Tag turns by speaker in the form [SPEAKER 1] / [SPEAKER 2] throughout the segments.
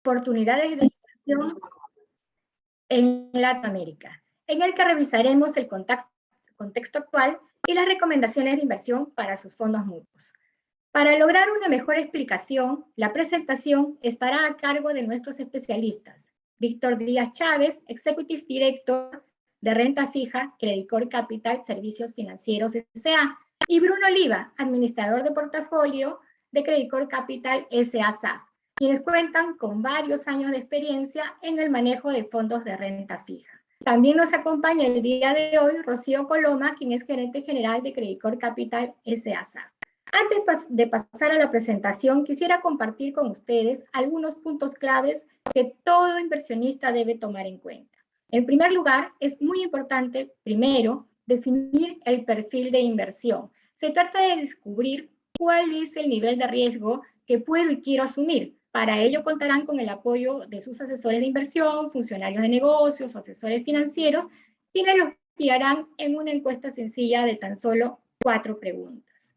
[SPEAKER 1] oportunidades de inversión en Latinoamérica, en el que revisaremos el contexto actual y las recomendaciones de inversión para sus fondos mutuos. Para lograr una mejor explicación, la presentación estará a cargo de nuestros especialistas. Víctor Díaz Chávez, Executive Director de Renta Fija, Credit Corp Capital Servicios Financieros S.A., y Bruno Oliva, Administrador de Portafolio de Credit Corp Capital S.A.SAF, quienes cuentan con varios años de experiencia en el manejo de fondos de renta fija. También nos acompaña el día de hoy Rocío Coloma, quien es gerente general de Credit Corp Capital S.A.SAF. Antes de pasar a la presentación, quisiera compartir con ustedes algunos puntos claves que todo inversionista debe tomar en cuenta. En primer lugar, es muy importante, primero, definir el perfil de inversión. Se trata de descubrir cuál es el nivel de riesgo que puedo y quiero asumir. Para ello contarán con el apoyo de sus asesores de inversión, funcionarios de negocios o asesores financieros, quienes los guiarán en una encuesta sencilla de tan solo 4 preguntas.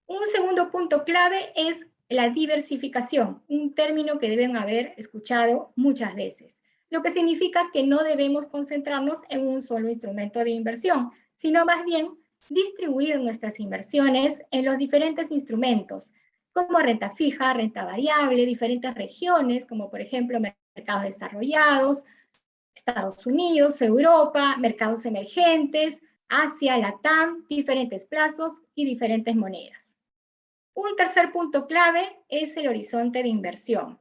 [SPEAKER 1] Un segundo punto clave es la diversificación, un término que deben haber escuchado muchas veces, lo que significa que no debemos concentrarnos en un solo instrumento de inversión, sino más bien distribuir nuestras inversiones en los diferentes instrumentos, como renta fija, renta variable, diferentes regiones, como por ejemplo mercados desarrollados, Estados Unidos, Europa, mercados emergentes, Asia, Latam, diferentes plazos y diferentes monedas. Un tercer punto clave es el horizonte de inversión.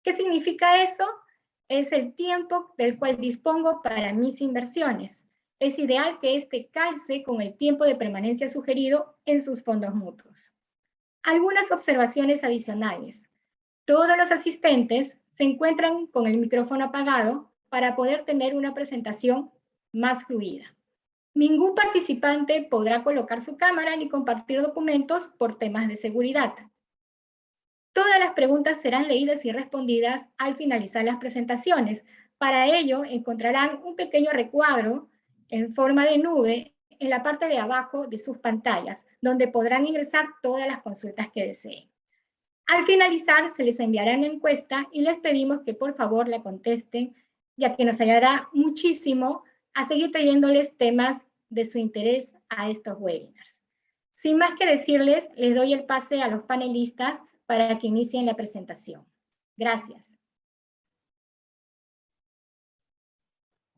[SPEAKER 1] ¿Qué significa eso? Es el tiempo del cual dispongo para mis inversiones. Es ideal que este calce con el tiempo de permanencia sugerido en sus fondos mutuos. Algunas observaciones adicionales. Todos los asistentes se encuentran con el micrófono apagado para poder tener una presentación más fluida. Ningún participante podrá colocar su cámara ni compartir documentos por temas de seguridad. Todas las preguntas serán leídas y respondidas al finalizar las presentaciones. Para ello, encontrarán un pequeño recuadro en forma de nube en la parte de abajo de sus pantallas, donde podrán ingresar todas las consultas que deseen. Al finalizar, se les enviará una encuesta y les pedimos que por favor la contesten, ya que nos ayudará muchísimo a seguir trayéndoles temas de su interés a estos webinars. Sin más que decirles, les doy el pase a los panelistas para que inicien la presentación. Gracias.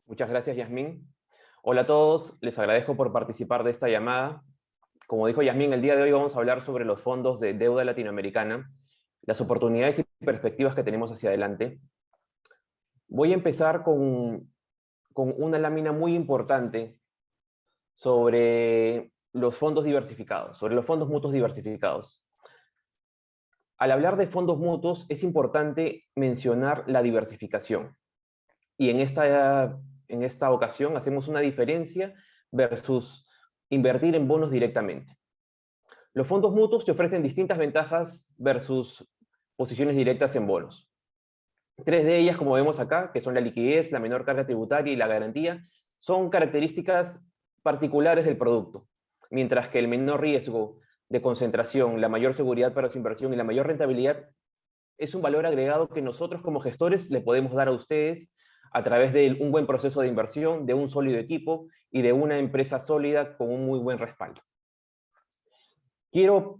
[SPEAKER 2] Muchas gracias, Yasmín. Hola a todos, les agradezco por participar de esta llamada. Como dijo Yasmín, el día de hoy vamos a hablar sobre los fondos de deuda latinoamericana, las oportunidades y perspectivas que tenemos hacia adelante. Voy a empezar con una lámina muy importante sobre los fondos diversificados, sobre los fondos mutuos diversificados. Al hablar de fondos mutuos es importante mencionar la diversificación. Y en esta ocasión hacemos una diferencia versus invertir en bonos directamente. Los fondos mutuos te ofrecen distintas ventajas versus posiciones directas en bonos. 3 de ellas, como vemos acá, que son la liquidez, la menor carga tributaria y la garantía, son características particulares del producto, mientras que el menor riesgo de concentración, la mayor seguridad para su inversión y la mayor rentabilidad es un valor agregado que nosotros como gestores le podemos dar a ustedes a través de un buen proceso de inversión, de un sólido equipo y de una empresa sólida con un muy buen respaldo. Quiero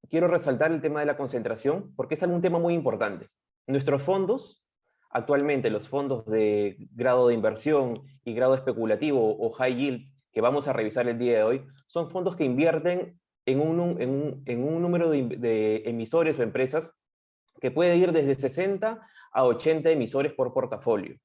[SPEAKER 2] resaltar el tema de la concentración porque es un tema muy importante. Nuestros fondos, actualmente los fondos de grado de inversión y grado especulativo o high yield que vamos a revisar el día de hoy, son fondos que invierten en un número de emisores o empresas que puede ir desde 60 a 80 emisores por portafolio,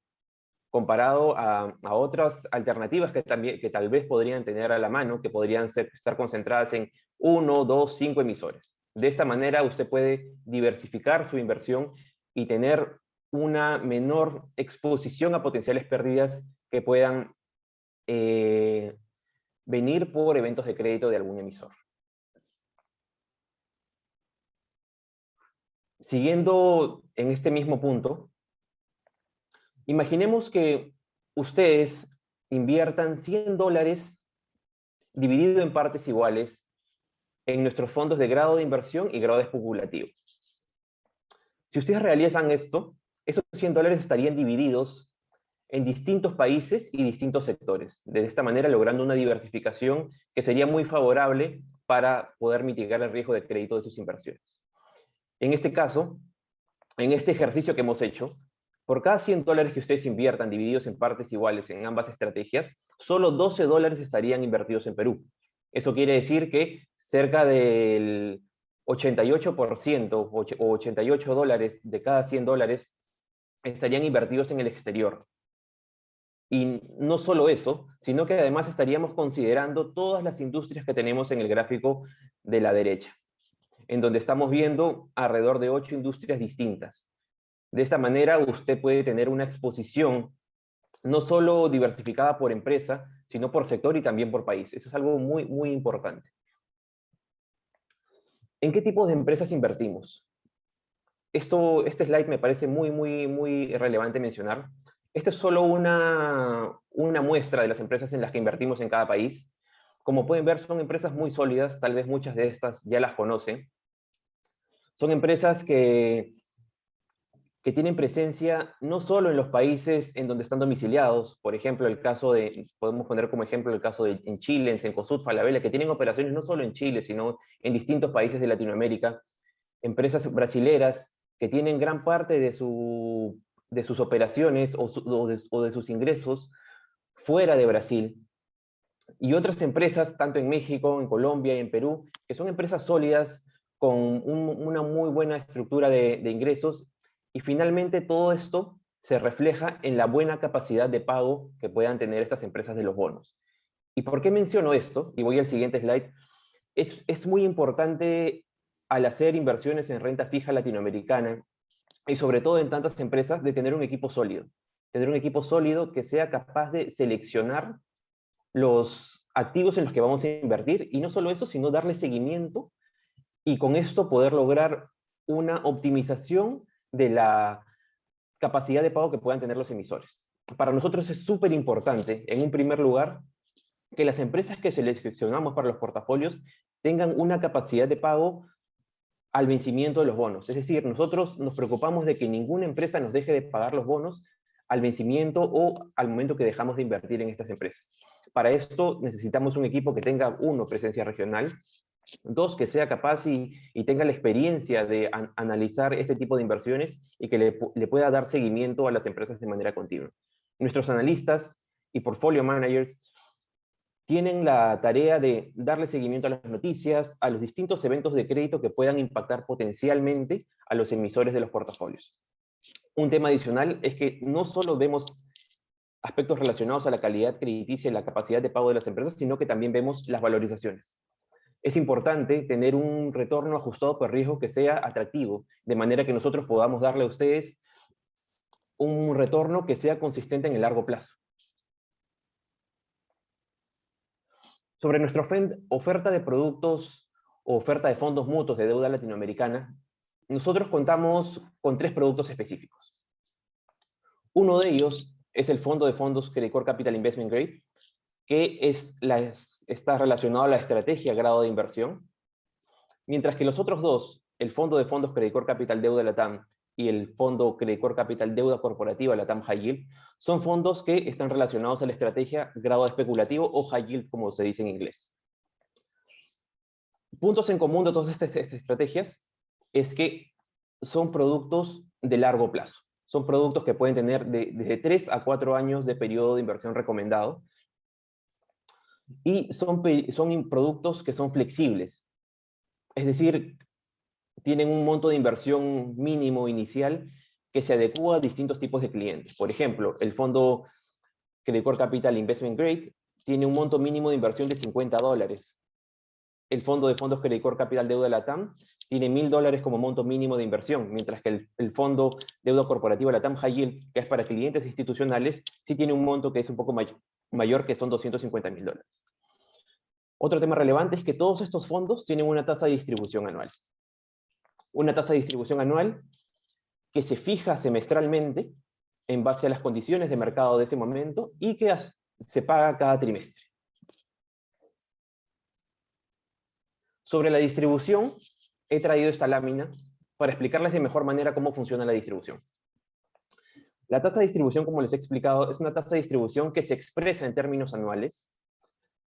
[SPEAKER 2] comparado a otras alternativas que tal vez podrían tener a la mano, que podrían estar concentradas en 1, 2, 5 emisores. De esta manera usted puede diversificar su inversión y tener una menor exposición a potenciales pérdidas que puedan venir por eventos de crédito de algún emisor. Siguiendo en este mismo punto, imaginemos que ustedes inviertan $100 dividido en partes iguales en nuestros fondos de grado de inversión y grado especulativo. Si ustedes realizan esto, esos $100 estarían divididos en distintos países y distintos sectores. De esta manera, logrando una diversificación que sería muy favorable para poder mitigar el riesgo de crédito de sus inversiones. En este caso, en este ejercicio que hemos hecho, por cada $100 que ustedes inviertan divididos en partes iguales en ambas estrategias, solo $12 estarían invertidos en Perú. Eso quiere decir que cerca del 88% o $88 de cada $100 estarían invertidos en el exterior. Y no solo eso, sino que además estaríamos considerando todas las industrias que tenemos en el gráfico de la derecha, en donde estamos viendo alrededor de 8 industrias distintas. De esta manera, usted puede tener una exposición no solo diversificada por empresa, sino por sector y también por país. Eso es algo muy, muy importante. ¿En qué tipos de empresas invertimos? Este slide me parece muy, muy, muy relevante mencionar. Esta es solo una muestra de las empresas en las que invertimos en cada país. Como pueden ver, son empresas muy sólidas, tal vez muchas de estas ya las conocen. Son empresas que tienen presencia no solo en los países en donde están domiciliados, por ejemplo, podemos poner como ejemplo el caso de en Chile, en Cencosud, Falabella, que tienen operaciones no solo en Chile, sino en distintos países de Latinoamérica, empresas brasileras que tienen gran parte de sus operaciones o de sus ingresos fuera de Brasil, y otras empresas, tanto en México, en Colombia y en Perú, que son empresas sólidas, con una muy buena estructura de ingresos, y finalmente todo esto se refleja en la buena capacidad de pago que puedan tener estas empresas de los bonos. ¿Y por qué menciono esto? Y voy al siguiente slide. Es muy importante al hacer inversiones en renta fija latinoamericana, y sobre todo en tantas empresas, de tener un equipo sólido. Tener un equipo sólido que sea capaz de seleccionar los activos en los que vamos a invertir, y no solo eso, sino darle seguimiento, y con esto poder lograr una optimización de la capacidad de pago que puedan tener los emisores. Para nosotros es súper importante, en un primer lugar, que las empresas que seleccionamos para los portafolios tengan una capacidad de pago al vencimiento de los bonos. Es decir, nosotros nos preocupamos de que ninguna empresa nos deje de pagar los bonos al vencimiento o al momento que dejamos de invertir en estas empresas. Para esto necesitamos un equipo que tenga, uno, presencia regional, dos, que sea capaz y tenga la experiencia de analizar este tipo de inversiones y que le pueda dar seguimiento a las empresas de manera continua. Nuestros analistas y portfolio managers tienen la tarea de darle seguimiento a las noticias, a los distintos eventos de crédito que puedan impactar potencialmente a los emisores de los portafolios. Un tema adicional es que no solo vemos aspectos relacionados a la calidad crediticia y la capacidad de pago de las empresas, sino que también vemos las valorizaciones. Es importante tener un retorno ajustado por riesgo que sea atractivo, de manera que nosotros podamos darle a ustedes un retorno que sea consistente en el largo plazo. Sobre nuestra oferta de productos o oferta de fondos mutuos de deuda latinoamericana, nosotros contamos con 3 productos específicos. Uno de ellos es el fondo de fondos Credit Core Capital Investment Grade, que está relacionado a la estrategia grado de inversión, mientras que los otros dos, el fondo de fondos Credit Core Capital Deuda Latam y el fondo Credit Core Capital Deuda Corporativa Latam High Yield, son fondos que están relacionados a la estrategia grado especulativo o High Yield, como se dice en inglés. Puntos en común de todas estas estrategias es que son productos de largo plazo. Son productos que pueden tener desde 3 a 4 años de periodo de inversión recomendado, y son productos que son flexibles. Es decir, tienen un monto de inversión mínimo inicial que se adecua a distintos tipos de clientes. Por ejemplo, el fondo Credit Core Capital Investment Grade tiene un monto mínimo de inversión de $50. El fondo de fondos Credit Core Capital Deuda Latam tiene $1,000 como monto mínimo de inversión, mientras que el fondo Deuda Corporativa Latam High Yield, que es para clientes institucionales, sí tiene un monto que es un poco mayor, que son $250,000. Otro tema relevante es que todos estos fondos tienen una tasa de distribución anual. Una tasa de distribución anual que se fija semestralmente en base a las condiciones de mercado de ese momento y que se paga cada trimestre. Sobre la distribución, he traído esta lámina para explicarles de mejor manera cómo funciona la distribución. La tasa de distribución, como les he explicado, es una tasa de distribución que se expresa en términos anuales,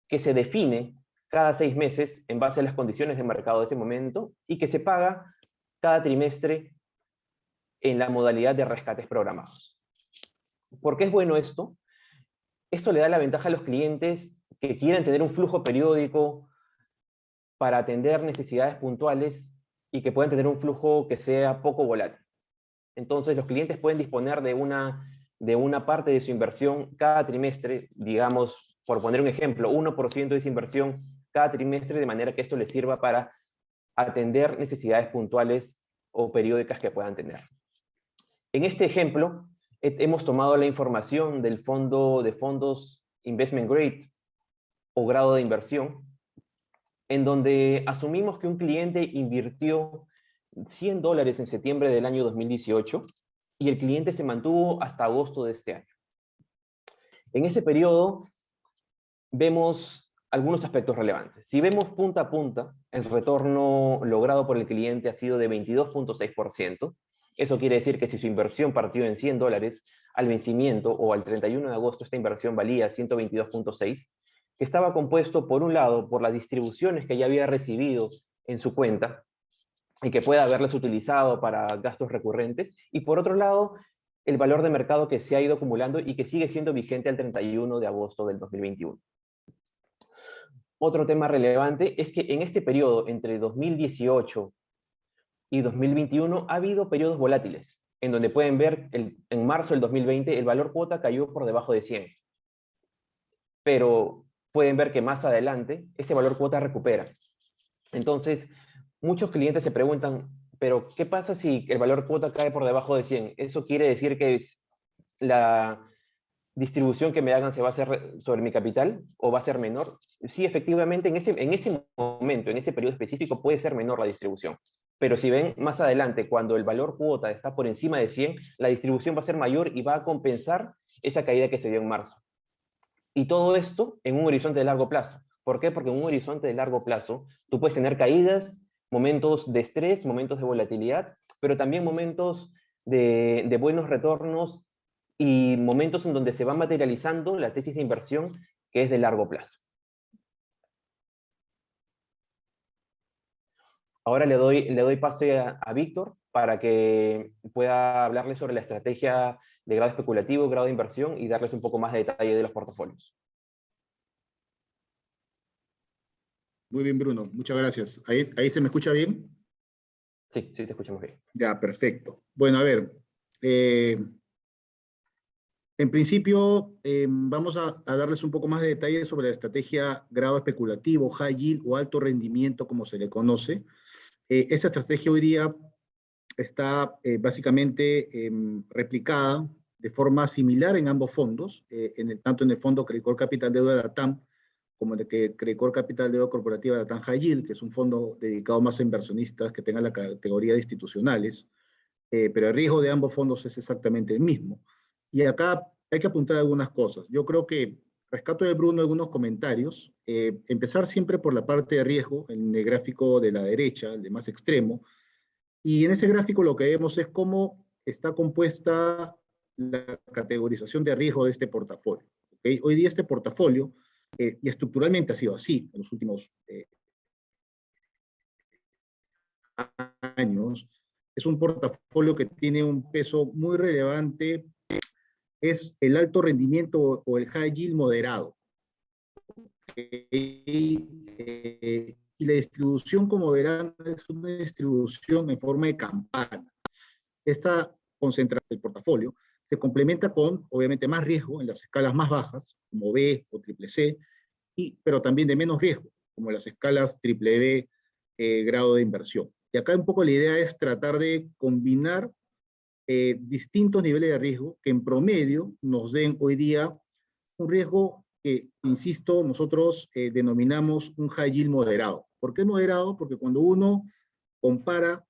[SPEAKER 2] que se define cada 6 meses en base a las condiciones de mercado de ese momento y que se paga cada trimestre en la modalidad de rescates programados. ¿Por qué es bueno esto? Esto le da la ventaja a los clientes que quieren tener un flujo periódico para atender necesidades puntuales y que puedan tener un flujo que sea poco volátil. Entonces, los clientes pueden disponer de una parte de su inversión cada trimestre, digamos, por poner un ejemplo, 1% de esa inversión cada trimestre, de manera que esto les sirva para atender necesidades puntuales o periódicas que puedan tener. En este ejemplo, hemos tomado la información del fondo de fondos Investment Grade o grado de inversión, en donde asumimos que un cliente invirtió $100 en septiembre del año 2018 y el cliente se mantuvo hasta agosto de este año. En ese periodo vemos algunos aspectos relevantes. Si vemos punta a punta, el retorno logrado por el cliente ha sido de 22.6%. Eso quiere decir que si su inversión partió en $100, al vencimiento o al 31 de agosto esta inversión valía 122.6, que estaba compuesto por un lado por las distribuciones que ya había recibido en su cuenta y que pueda haberlas utilizado para gastos recurrentes, y por otro lado, el valor de mercado que se ha ido acumulando y que sigue siendo vigente al 31 de agosto del 2021. Otro tema relevante es que en este periodo, entre 2018 y 2021, ha habido periodos volátiles, en donde pueden ver, en marzo del 2020, el valor cuota cayó por debajo de 100. Pero pueden ver que más adelante, este valor cuota recupera. Entonces, muchos clientes se preguntan, pero ¿qué pasa si el valor cuota cae por debajo de 100? ¿Eso quiere decir que la distribución que me hagan se va a hacer sobre mi capital o va a ser menor? Sí, efectivamente, en ese momento, en ese periodo específico, puede ser menor la distribución. Pero si ven más adelante, cuando el valor cuota está por encima de 100, la distribución va a ser mayor y va a compensar esa caída que se dio en marzo. Y todo esto en un horizonte de largo plazo. ¿Por qué? Porque en un horizonte de largo plazo tú puedes tener caídas, momentos de estrés, momentos de volatilidad, pero también momentos de buenos retornos y momentos en donde se va materializando la tesis de inversión que es de largo plazo. Ahora le doy pase a Víctor para que pueda hablarles sobre la estrategia de grado especulativo, grado de inversión y darles un poco más de detalle de los portafolios.
[SPEAKER 3] Muy bien, Bruno. Muchas gracias. ¿Ahí se me escucha bien?
[SPEAKER 2] Sí, te escuchamos bien.
[SPEAKER 3] Ya, perfecto. Bueno, a ver. En principio, vamos a darles un poco más de detalles sobre la estrategia grado especulativo, high yield o alto rendimiento, como se le conoce. Esta estrategia hoy día está básicamente replicada de forma similar en ambos fondos, tanto en el fondo Credicorp Capital Deuda de LATAM, como en el que Credicorp Capital Deuda Corporativa de LATAM High Yield, que es un fondo dedicado más a inversionistas que tengan la categoría de institucionales, pero el riesgo de ambos fondos es exactamente el mismo. Y acá hay que apuntar algunas cosas. Yo creo que rescato de Bruno algunos comentarios. Empezar siempre por la parte de riesgo, en el gráfico de la derecha, el de más extremo. Y en ese gráfico lo que vemos es cómo está compuesta la categorización de riesgo de este portafolio. ¿Okay? Hoy día este portafolio, y estructuralmente ha sido así en los últimos años, es un portafolio que tiene un peso muy relevante, es el alto rendimiento o el high yield moderado. Y la distribución, como verán, es una distribución en forma de campana. Esta concentración del portafolio se complementa con, obviamente, más riesgo en las escalas más bajas, como B o triple C, pero también de menos riesgo, como las escalas triple B, grado de inversión. Y acá un poco la idea es tratar de combinar distintos niveles de riesgo que en promedio nos den hoy día un riesgo que, insisto, nosotros denominamos un high yield moderado. ¿Por qué moderado? Porque cuando uno compara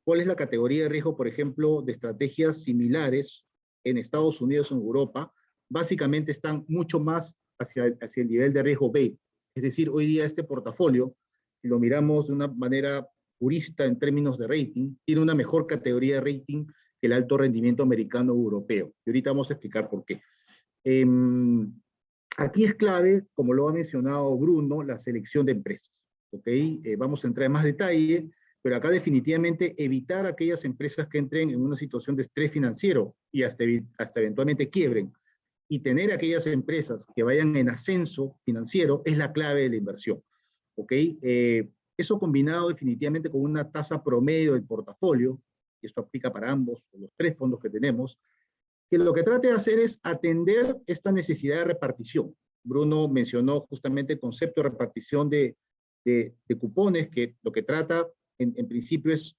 [SPEAKER 3] cuál es la categoría de riesgo, por ejemplo, de estrategias similares en Estados Unidos o en Europa, básicamente están mucho más hacia el nivel de riesgo B. Es decir, hoy día este portafolio, si lo miramos de una manera purista en términos de rating, tiene una mejor categoría de rating que el alto rendimiento americano o europeo. Y ahorita vamos a explicar por qué. Aquí es clave, como lo ha mencionado Bruno, la selección de empresas. ¿Ok? Vamos a entrar en más detalle, pero acá definitivamente evitar aquellas empresas que entren en una situación de estrés financiero y hasta eventualmente quiebren, y tener aquellas empresas que vayan en ascenso financiero es la clave de la inversión. ¿Ok? Eso combinado definitivamente con una tasa promedio del portafolio, y esto aplica para ambos, los tres fondos que tenemos, que lo que trate de hacer es atender esta necesidad de repartición. Bruno mencionó justamente el concepto de repartición de cupones, que lo que trata en principio es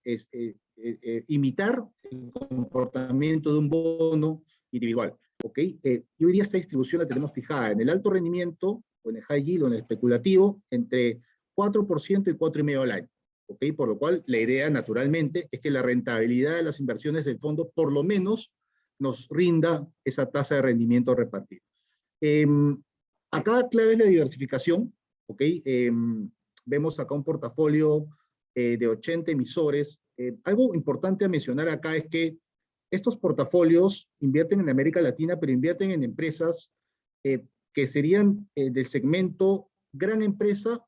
[SPEAKER 3] imitar el comportamiento de un bono individual. ¿Ok? Y hoy día esta distribución la tenemos fijada en el alto rendimiento, o en el high yield, o en el especulativo, entre 4% y 4,5% al año. ¿Ok? Por lo cual, la idea, naturalmente, es que la rentabilidad de las inversiones del fondo, por lo menos, nos rinda esa tasa de rendimiento repartido. Acá clave es la diversificación. ¿Ok? Vemos acá un portafolio de 80 emisores. Algo importante a mencionar acá es que estos portafolios invierten en América Latina, pero invierten en empresas que serían del segmento gran empresa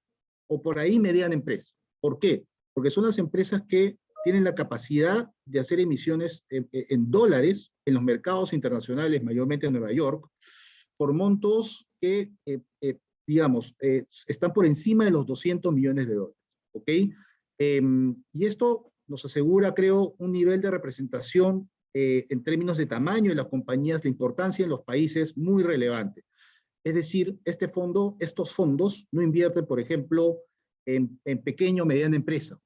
[SPEAKER 3] o por ahí mediana empresa. ¿Por qué? Porque son las empresas que tienen la capacidad de hacer emisiones en dólares en los mercados internacionales, mayormente en Nueva York, por montos que, digamos, están por encima de los 200 millones de dólares. ¿Ok? Y esto nos asegura, creo, un nivel de representación en términos de tamaño de las compañías, de importancia en los países muy relevante. Es decir, estos fondos no invierten, por ejemplo, en pequeña o mediana empresa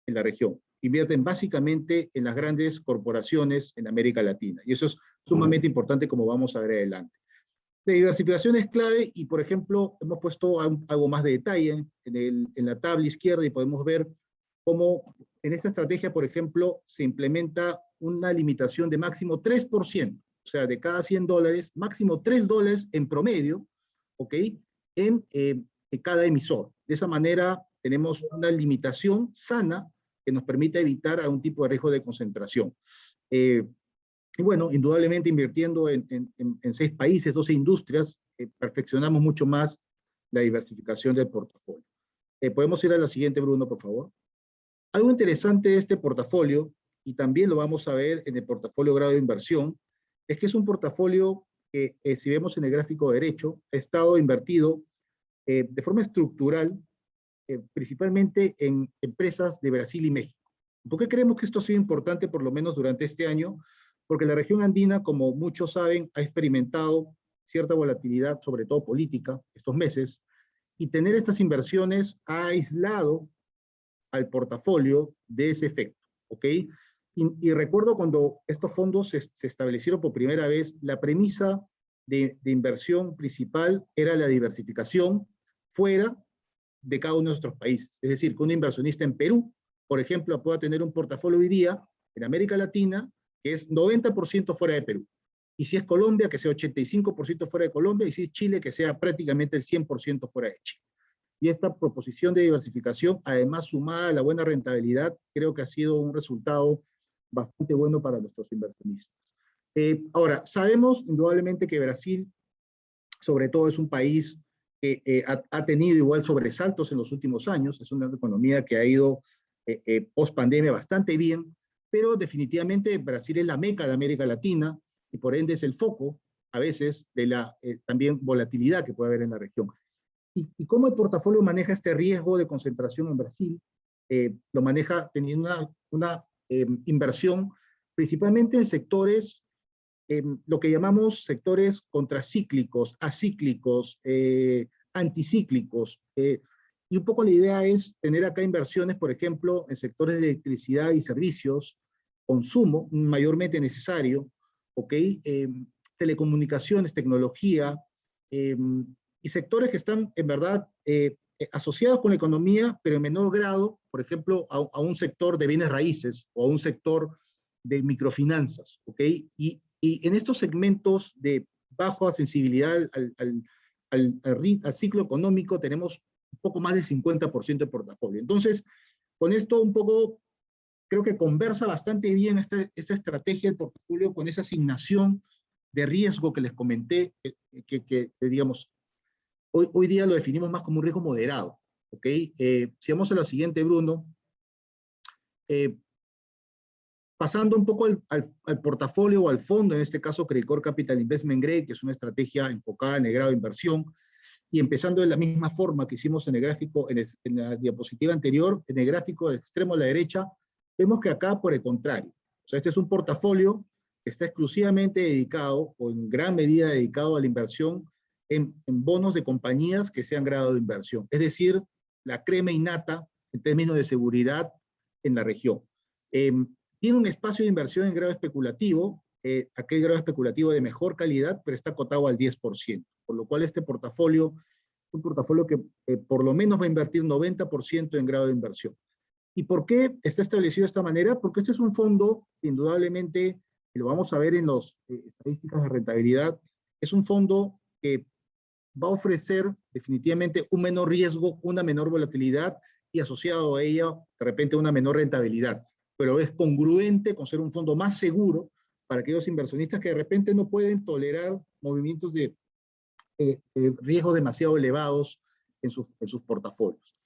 [SPEAKER 3] en la región. Invierten básicamente en las grandes corporaciones en América Latina. Y eso es sumamente importante, como vamos a ver adelante. La diversificación es clave y, por ejemplo, hemos puesto algo más de detalle en la tabla izquierda y podemos ver cómo en esta estrategia, por ejemplo, se implementa una limitación de máximo 3%, o sea, de cada 100 dólares, máximo 3 dólares en promedio, ¿ok? En cada emisor. De esa manera tenemos una limitación sana que nos permite evitar algún tipo de riesgo de concentración. Y bueno, indudablemente invirtiendo en 6 países, 12 industrias, perfeccionamos mucho más la diversificación del portafolio. ¿Podemos ir a la siguiente, Bruno, por favor? Algo interesante de este portafolio, y también lo vamos a ver en el portafolio grado de inversión, es que es un portafolio que, si vemos en el gráfico derecho, ha estado invertido de forma estructural, principalmente en empresas de Brasil y México. ¿Por qué creemos que esto ha sido importante, por lo menos durante este año? Porque la región andina, como muchos saben, ha experimentado cierta volatilidad, sobre todo política, estos meses, y tener estas inversiones ha aislado al portafolio de ese efecto, ¿ok? Y recuerdo cuando estos fondos se establecieron por primera vez, la premisa de inversión principal era la diversificación fuera de cada uno de nuestros países. Es decir, que un inversionista en Perú, por ejemplo, pueda tener un portafolio hoy día en América Latina que es 90% fuera de Perú. Y si es Colombia, que sea 85% fuera de Colombia, y si es Chile, que sea prácticamente el 100% fuera de Chile. Y esta proposición de diversificación, además sumada a la buena rentabilidad, creo que ha sido un resultado bastante bueno para nuestros inversionistas. Ahora, sabemos indudablemente que Brasil, sobre todo, es un país que ha tenido igual sobresaltos en los últimos años, es una economía que ha ido post pandemia bastante bien, pero definitivamente Brasil es la meca de América Latina y por ende es el foco a veces de la también volatilidad que puede haber en la región. ¿Y cómo el portafolio maneja este riesgo de concentración en Brasil? Lo maneja teniendo una inversión principalmente en sectores, lo que llamamos sectores contracíclicos, acíclicos, anticíclicos. Y un poco la idea es tener acá inversiones, por ejemplo, en sectores de electricidad y servicios, consumo mayormente necesario, ¿ok? Telecomunicaciones, tecnología, y sectores que están en verdad asociados con la economía, pero en menor grado, por ejemplo, a un sector de bienes raíces o a un sector de microfinanzas, ¿ok? Y en estos segmentos de baja sensibilidad al ciclo económico tenemos un poco más del 50% de portafolio. Entonces, Con esto un poco, creo que conversa bastante bien esta estrategia del portafolio con esa asignación de riesgo que les comenté, digamos, hoy día lo definimos más como un riesgo moderado, ¿ok? Si vamos a la siguiente, Bruno, pasando un poco al portafolio o al fondo, en este caso Credicorp Capital Investment Grade, que es una estrategia enfocada en el grado de inversión, y empezando de la misma forma que hicimos en el gráfico, en la diapositiva anterior, en el gráfico del extremo a la derecha, vemos que acá, por el contrario, o sea, este es un portafolio que está exclusivamente dedicado, o en gran medida dedicado a la inversión en bonos de compañías que sean grado de inversión, es decir, la crema innata en términos de seguridad en la región. Tiene un espacio de inversión en grado especulativo, aquel grado especulativo de mejor calidad, pero está acotado al 10%, por lo cual este portafolio es un portafolio que por lo menos va a invertir 90% en grado de inversión. ¿Y por qué está establecido de esta manera? Porque este es un fondo, indudablemente, y lo vamos a ver en las estadísticas de rentabilidad, es un fondo que va a ofrecer definitivamente un menor riesgo, una menor volatilidad y asociado a ella, de repente, una menor rentabilidad, pero es congruente con ser un fondo más seguro para aquellos inversionistas que de repente no pueden tolerar movimientos de riesgos demasiado elevados en sus portafolios.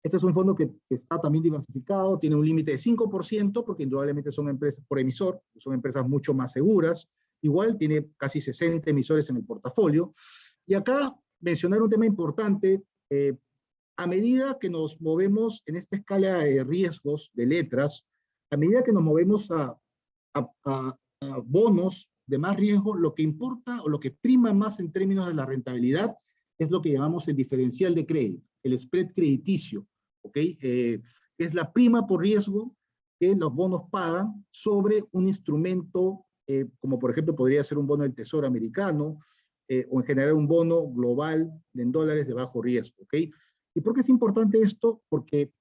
[SPEAKER 3] Este es un fondo que está también diversificado, tiene un límite de 5%, porque indudablemente son empresas por emisor, son empresas mucho más seguras. Igual tiene casi 60 emisores en el portafolio. Y acá mencionar un tema importante, a medida que nos movemos en esta escala de riesgos de letras, a medida que nos movemos a bonos de más riesgo, lo que importa o lo que prima más en términos de la rentabilidad es lo que llamamos el diferencial de crédito, el spread crediticio, ¿ok? Es la prima por riesgo que los bonos pagan sobre un instrumento, como por ejemplo podría ser un bono del Tesoro americano, o en general un bono global en dólares de bajo riesgo, ¿ok? ¿Y por qué es importante esto? Porque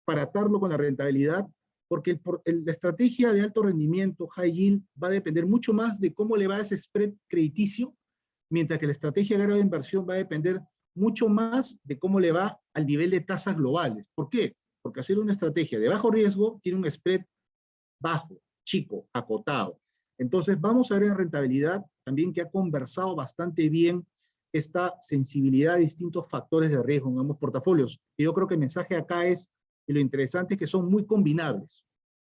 [SPEAKER 3] para atarlo con la rentabilidad, porque la estrategia de alto rendimiento, high yield, va a depender mucho más de cómo le va ese spread crediticio, mientras que la estrategia de grado de inversión va a depender mucho más de cómo le va al nivel de tasas globales. ¿Por qué? Porque hacer una estrategia de bajo riesgo tiene un spread bajo, chico, acotado. Entonces vamos a ver en rentabilidad también que ha conversado bastante bien esta sensibilidad a distintos factores de riesgo en ambos portafolios. Y yo creo que el mensaje acá es, y lo interesante es que son muy combinables,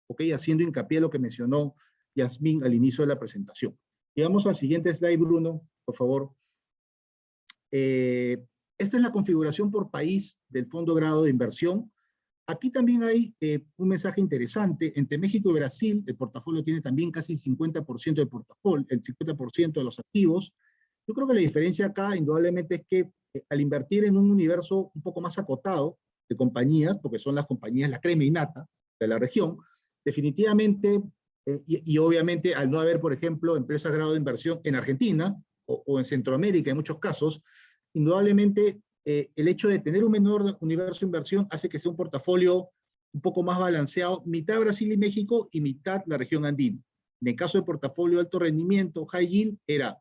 [SPEAKER 3] ¿ok? Haciendo hincapié en lo que mencionó Yasmín al inicio de la presentación. Y vamos al siguiente slide, Bruno, por favor. Esta es la configuración por país del fondo grado de inversión. Aquí también hay un mensaje interesante. Entre México y Brasil, el portafolio tiene también casi el 50% del portafolio, el 50% de los activos. Yo creo que la diferencia acá, indudablemente, es que al invertir en un universo un poco más acotado de compañías, porque son las compañías, la crema innata de la región, definitivamente, y obviamente al no haber, por ejemplo, empresas grado de inversión en Argentina o en Centroamérica en muchos casos, indudablemente el hecho de tener un menor universo de inversión hace que sea un portafolio un poco más balanceado, mitad Brasil y México y mitad la región andina. En el caso del portafolio de alto rendimiento, high yield, era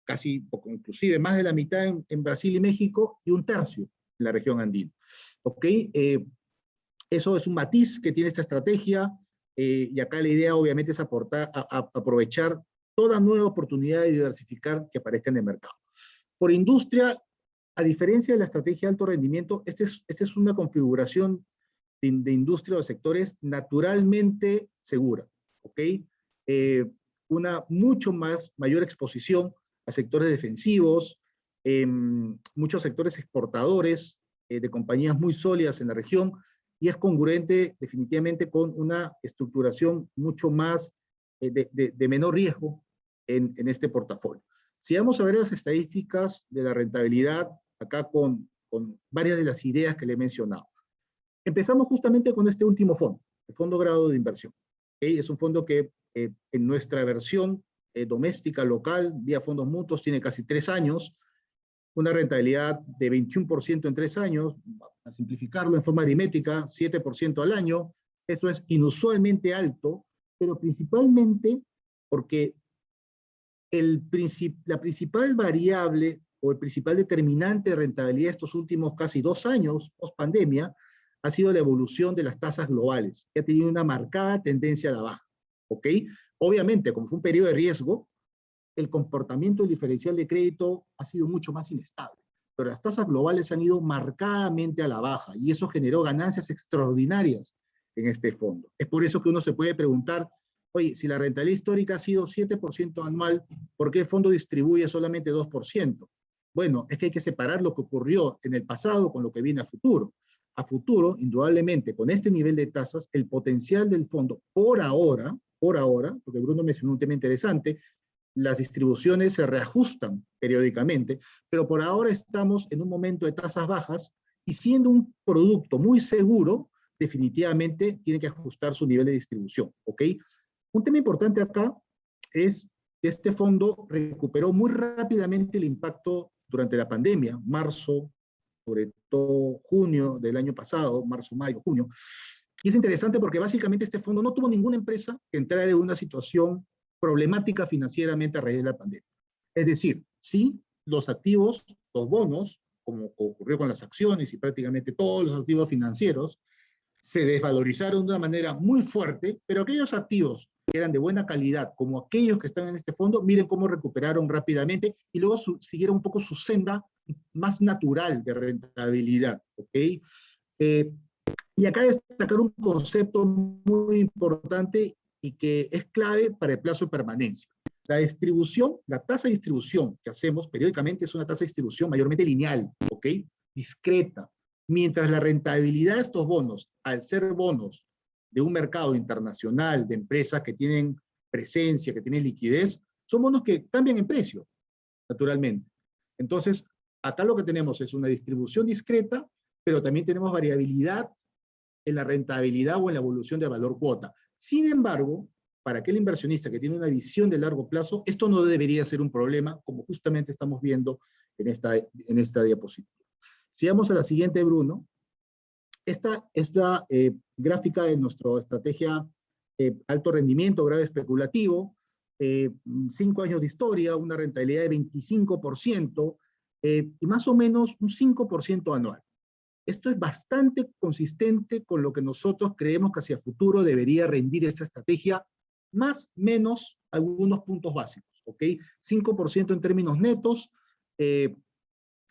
[SPEAKER 3] casi, o inclusive más de la mitad en Brasil y México y un tercio en la región andina. ¿Ok? Eso es un matiz que tiene esta estrategia, y acá la idea obviamente es aprovechar toda nueva oportunidad de diversificar que aparezca en el mercado. Por industria, a diferencia de la estrategia de alto rendimiento, esta es una configuración de industria o de sectores naturalmente segura, ¿ok? Una mayor exposición a sectores defensivos, muchos sectores exportadores de compañías muy sólidas en la región, y es congruente definitivamente con una estructuración mucho más de menor riesgo en este portafolio. Si vamos a ver las estadísticas de la rentabilidad, acá con varias de las ideas que le he mencionado. Empezamos justamente con este último fondo, el fondo grado de inversión. ¿Okay? Es un fondo que en nuestra versión doméstica, local, vía fondos mutuos, tiene casi 3 años, una rentabilidad de 21% en 3 años, a simplificarlo en forma aritmética, 7% al año. Eso es inusualmente alto, pero principalmente porque la principal variable o el principal determinante de rentabilidad estos últimos casi 2 años, post pandemia, ha sido la evolución de las tasas globales, que ha tenido una marcada tendencia a la baja, ¿ok? Obviamente, como fue un periodo de riesgo, el comportamiento del diferencial de crédito ha sido mucho más inestable, pero las tasas globales han ido marcadamente a la baja, y eso generó ganancias extraordinarias en este fondo. Es por eso que uno se puede preguntar, oye, si la rentabilidad histórica ha sido 7% anual, ¿por qué el fondo distribuye solamente 2%? Bueno, es que hay que separar lo que ocurrió en el pasado con lo que viene a futuro. A futuro, indudablemente, con este nivel de tasas, el potencial del fondo, por ahora, porque Bruno mencionó un tema interesante, las distribuciones se reajustan periódicamente, pero por ahora estamos en un momento de tasas bajas y siendo un producto muy seguro, definitivamente tiene que ajustar su nivel de distribución, ¿ok? Un tema importante acá es que este fondo recuperó muy rápidamente el impacto durante la pandemia, marzo, sobre todo junio del año pasado, marzo, mayo, junio. Y es interesante porque básicamente este fondo no tuvo ninguna empresa que entrara en una situación problemática financieramente a raíz de la pandemia. Es decir, sí, los activos, los bonos, como ocurrió con las acciones y prácticamente todos los activos financieros, se desvalorizaron de una manera muy fuerte, pero aquellos activos que eran de buena calidad, como aquellos que están en este fondo, miren cómo recuperaron rápidamente y luego siguieron un poco su senda más natural de rentabilidad, ¿ok? Y acá destacar un concepto muy importante y que es clave para el plazo de permanencia. La distribución, la tasa de distribución que hacemos periódicamente es una tasa de distribución mayormente lineal, ¿ok? Discreta. Mientras la rentabilidad de estos bonos, al ser bonos de un mercado internacional, de empresas que tienen presencia, que tienen liquidez, son bonos que cambian en precio, naturalmente. Entonces, acá lo que tenemos es una distribución discreta, pero también tenemos variabilidad en la rentabilidad o en la evolución de valor cuota. Sin embargo, para aquel inversionista que tiene una visión de largo plazo, esto no debería ser un problema, como justamente estamos viendo en esta diapositiva. Si vamos a la siguiente, Bruno. Esta es la gráfica de nuestra estrategia alto rendimiento, grado especulativo, 5 años de historia, una rentabilidad de 25%, y más o menos un 5% anual. Esto es bastante consistente con lo que nosotros creemos que hacia futuro debería rendir esta estrategia, más menos algunos puntos básicos, ¿ok? 5% en términos netos,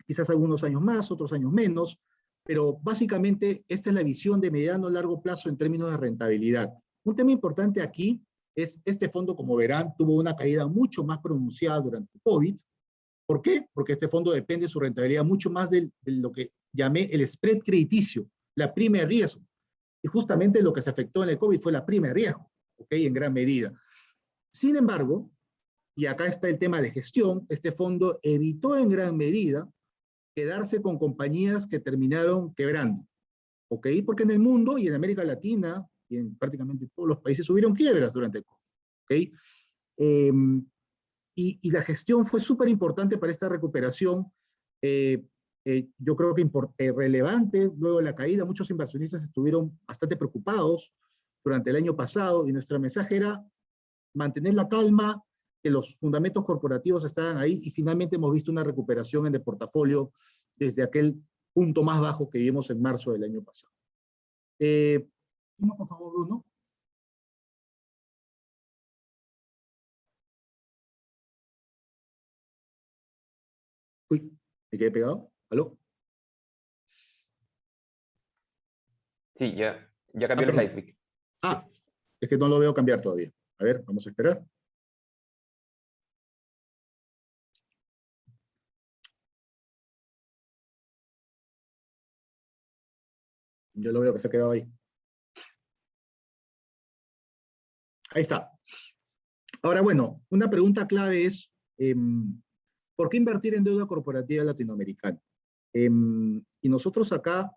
[SPEAKER 3] quizás algunos años más, otros años menos, pero básicamente esta es la visión de mediano a largo plazo en términos de rentabilidad. Un tema importante aquí es este fondo, como verán, tuvo una caída mucho más pronunciada durante COVID. ¿Por qué? Porque este fondo depende de su rentabilidad mucho más de lo que llamé el spread crediticio, la prima de riesgo. Y justamente lo que se afectó en el COVID fue la prima de riesgo, ¿ok? En gran medida. Sin embargo, y acá está el tema de gestión, este fondo evitó en gran medida quedarse con compañías que terminaron quebrando, ¿ok? Porque en el mundo y en América Latina y en prácticamente todos los países hubieron quiebras durante el COVID, ¿ok? Y la gestión fue súper importante para esta recuperación. Yo creo que relevante, luego de la caída, muchos inversionistas estuvieron bastante preocupados durante el año pasado y nuestro mensaje era mantener la calma, que los fundamentos corporativos estaban ahí y finalmente hemos visto una recuperación en el portafolio desde aquel punto más bajo que vimos en marzo del año pasado. Por favor, Bruno. Uy, ¿me quedé pegado? ¿Aló?
[SPEAKER 2] Sí, ya cambió el slide, Vic.
[SPEAKER 3] Ah, es que no lo veo cambiar todavía. A ver, vamos a esperar. Yo lo veo que se ha quedado ahí. Ahí está. Ahora, bueno, una pregunta clave es, ¿por qué invertir en deuda corporativa latinoamericana? Y nosotros acá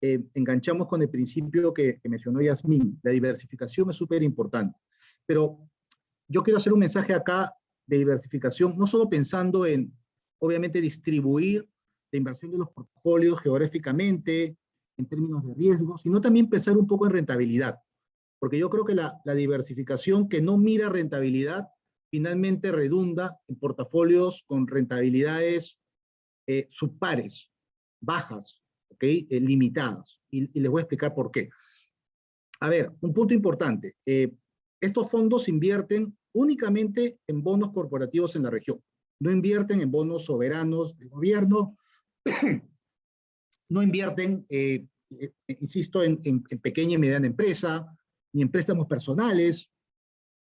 [SPEAKER 3] enganchamos con el principio que mencionó Yasmín. La diversificación es súper importante. Pero yo quiero hacer un mensaje acá de diversificación, no solo pensando en, obviamente, distribuir la inversión de los portafolios geográficamente, en términos de riesgo, sino también pensar un poco en rentabilidad. Porque yo creo que la diversificación que no mira rentabilidad finalmente redunda en portafolios con rentabilidades subpares, bajas, ¿ok? Limitadas. Y les voy a explicar por qué. A ver, un punto importante. Estos fondos invierten únicamente en bonos corporativos en la región. No invierten en bonos soberanos de gobierno, no invierten, insisto, en pequeña y mediana empresa, ni en préstamos personales,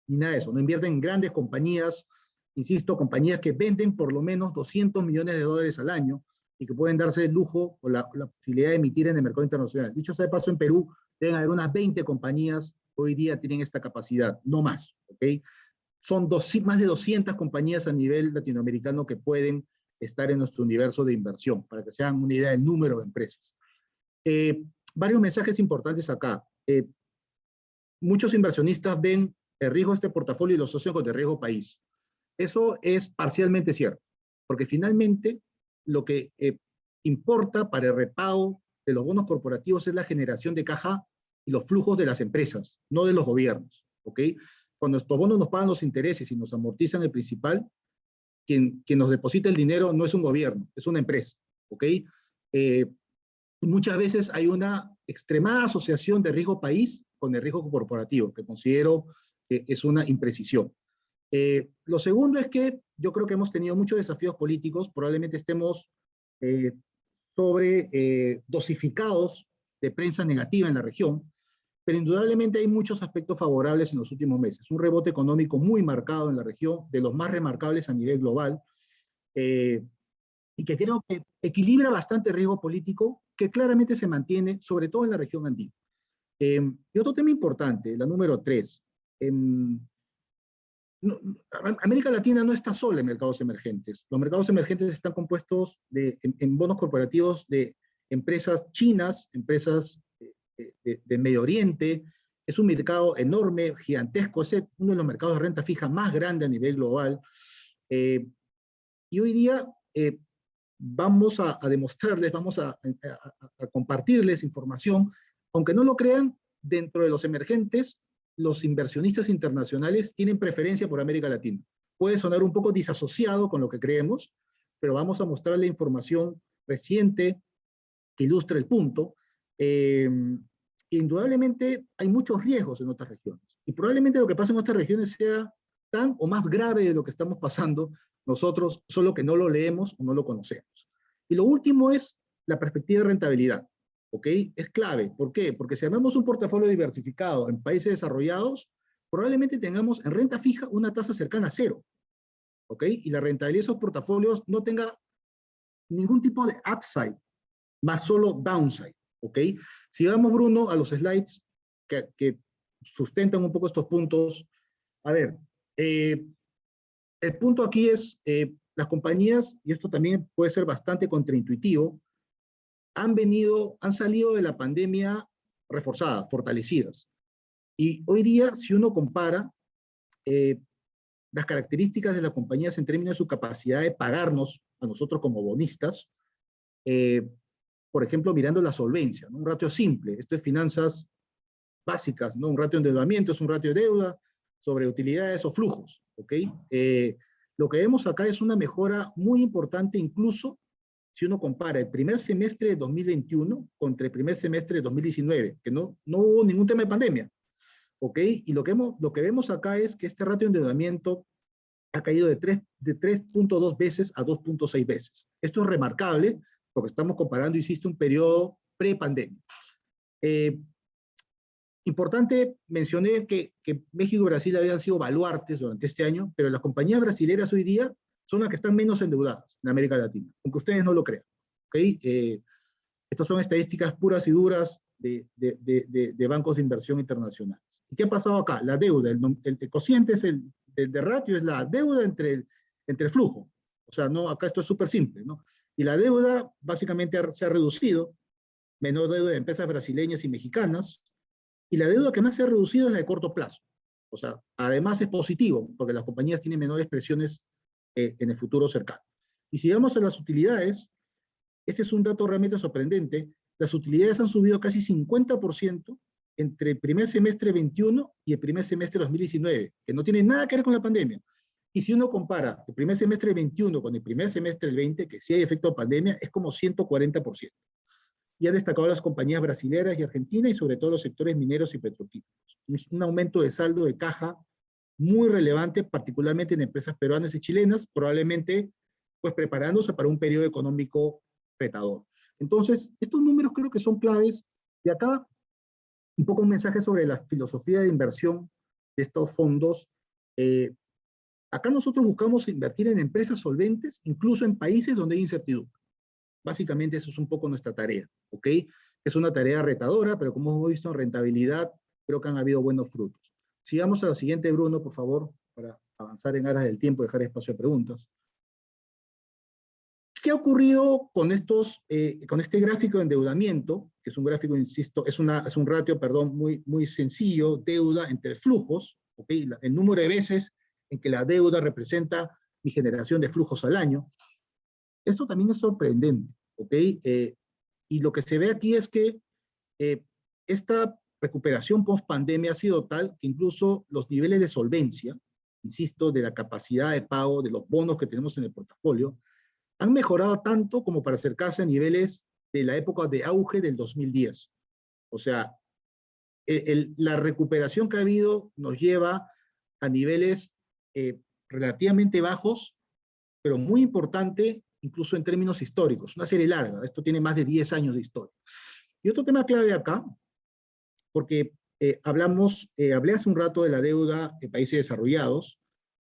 [SPEAKER 3] ni nada de eso. No invierten en grandes compañías, insisto, compañías que venden por lo menos 200 millones de dólares al año y que pueden darse el lujo o la posibilidad de emitir en el mercado internacional. Dicho sea de paso, en Perú deben haber unas 20 compañías que hoy día tienen esta capacidad, no más, ¿ok? Son más de 200 compañías a nivel latinoamericano que pueden estar en nuestro universo de inversión, para que se hagan una idea del número de empresas. Varios mensajes importantes acá. Muchos inversionistas ven el riesgo de este portafolio y lo asocian con el riesgo país. Eso es parcialmente cierto, porque finalmente lo que importa para el repago de los bonos corporativos es la generación de caja y los flujos de las empresas, no de los gobiernos, ¿ok? Cuando estos bonos nos pagan los intereses y nos amortizan el principal, quien nos deposita el dinero no es un gobierno, es una empresa, ¿ok? Muchas veces hay una extremada asociación de riesgo país con el riesgo corporativo, que considero que es una imprecisión. Lo segundo es que yo creo que hemos tenido muchos desafíos políticos, probablemente estemos dosificados de prensa negativa en la región, pero indudablemente hay muchos aspectos favorables en los últimos meses. Un rebote económico muy marcado en la región, de los más remarcables a nivel global, y que creo que equilibra bastante el riesgo político, que claramente se mantiene, sobre todo en la región andina. Y otro tema importante, la número 3. América Latina no está sola en mercados emergentes. Los mercados emergentes están compuestos en bonos corporativos de empresas chinas, empresas de Medio Oriente. Es un mercado enorme, gigantesco, es uno de los mercados de renta fija más grande a nivel global. Y hoy día vamos a demostrarles, vamos a compartirles información, aunque no lo crean, dentro de los emergentes, los inversionistas internacionales tienen preferencia por América Latina. Puede sonar un poco disasociado con lo que creemos, pero vamos a mostrarle información reciente que ilustra el punto. Indudablemente hay muchos riesgos en otras regiones, y probablemente lo que pasa en otras regiones sea tan o más grave de lo que estamos pasando nosotros, solo que no lo leemos o no lo conocemos. Y lo último es la perspectiva de rentabilidad, ¿ok? Es clave. ¿Por qué? Porque si armamos un portafolio diversificado en países desarrollados, probablemente tengamos en renta fija una tasa cercana a cero, ¿ok? Y la rentabilidad de esos portafolios no tenga ningún tipo de upside, más solo downside, ¿ok? Si vamos, Bruno, a los slides que sustentan un poco estos puntos, a ver, el punto aquí es, las compañías, y esto también puede ser bastante contraintuitivo, han salido de la pandemia reforzadas, fortalecidas. Y hoy día, si uno compara las características de las compañías en términos de su capacidad de pagarnos a nosotros como bonistas, por ejemplo, mirando la solvencia, ¿no? Un ratio simple, esto es finanzas básicas, ¿no? Un ratio de endeudamiento es un ratio de deuda sobre utilidades o flujos, ¿ok? Lo que vemos acá es una mejora muy importante, incluso si uno compara el primer semestre de 2021 contra el primer semestre de 2019, que no hubo ningún tema de pandemia, ¿ok? Y lo que vemos acá es que este ratio de endeudamiento ha caído de 3.2 veces a 2.6 veces. Esto es remarcable, porque estamos comparando, insisto, un periodo pre-pandemia. Importante, mencioné que México y Brasil habían sido baluartes durante este año, pero las compañías brasileñas hoy día son las que están menos endeudadas en América Latina, aunque ustedes no lo crean, ¿okay? Estas son estadísticas puras y duras de bancos de inversión internacionales. ¿Y qué ha pasado acá? La deuda, el cociente es el ratio, es la deuda entre el flujo. O sea, no, acá esto es súper simple, ¿no? Y la deuda básicamente se ha reducido, menor deuda de empresas brasileñas y mexicanas, y la deuda que más se ha reducido es la de corto plazo. O sea, además es positivo, porque las compañías tienen menores presiones en el futuro cercano. Y si vamos a las utilidades, este es un dato realmente sorprendente, las utilidades han subido casi 50% entre el primer semestre 21 y el primer semestre 2019, que no tiene nada que ver con la pandemia. Y si uno compara el primer semestre 21 con el primer semestre del 20, que sí hay efecto de pandemia, es como 140%. y ha destacado las compañías brasileñas y argentinas y sobre todo los sectores mineros y petroquímicos. Es un aumento de saldo de caja muy relevante, particularmente en empresas peruanas y chilenas, probablemente pues preparándose para un periodo económico retador. Entonces, estos números creo que son claves. Y acá un poco un mensaje sobre la filosofía de inversión de estos fondos. Acá nosotros buscamos invertir en empresas solventes, incluso en países donde hay incertidumbre. Básicamente eso es un poco nuestra tarea, ¿ok? Es una tarea retadora, pero como hemos visto en rentabilidad, creo que han habido buenos frutos. Sigamos a la siguiente, Bruno, por favor, para avanzar en aras del tiempo y dejar espacio a preguntas. ¿Qué ha ocurrido con este gráfico de endeudamiento? Que es un gráfico, insisto, es un ratio, perdón, muy sencillo, deuda entre flujos, ¿ok? El número de veces en que la deuda representa mi generación de flujos al año. Esto también es sorprendente, ¿ok? Y lo que se ve aquí es que esta recuperación post-pandemia ha sido tal que incluso los niveles de solvencia, insisto, de la capacidad de pago de los bonos que tenemos en el portafolio, han mejorado tanto como para acercarse a niveles de la época de auge del 2010. O sea, la recuperación que ha habido nos lleva a niveles relativamente bajos, pero muy importante, incluso en términos históricos, una serie larga, esto tiene más de 10 años de historia. Y otro tema clave acá, porque hablé hace un rato de la deuda de países desarrollados.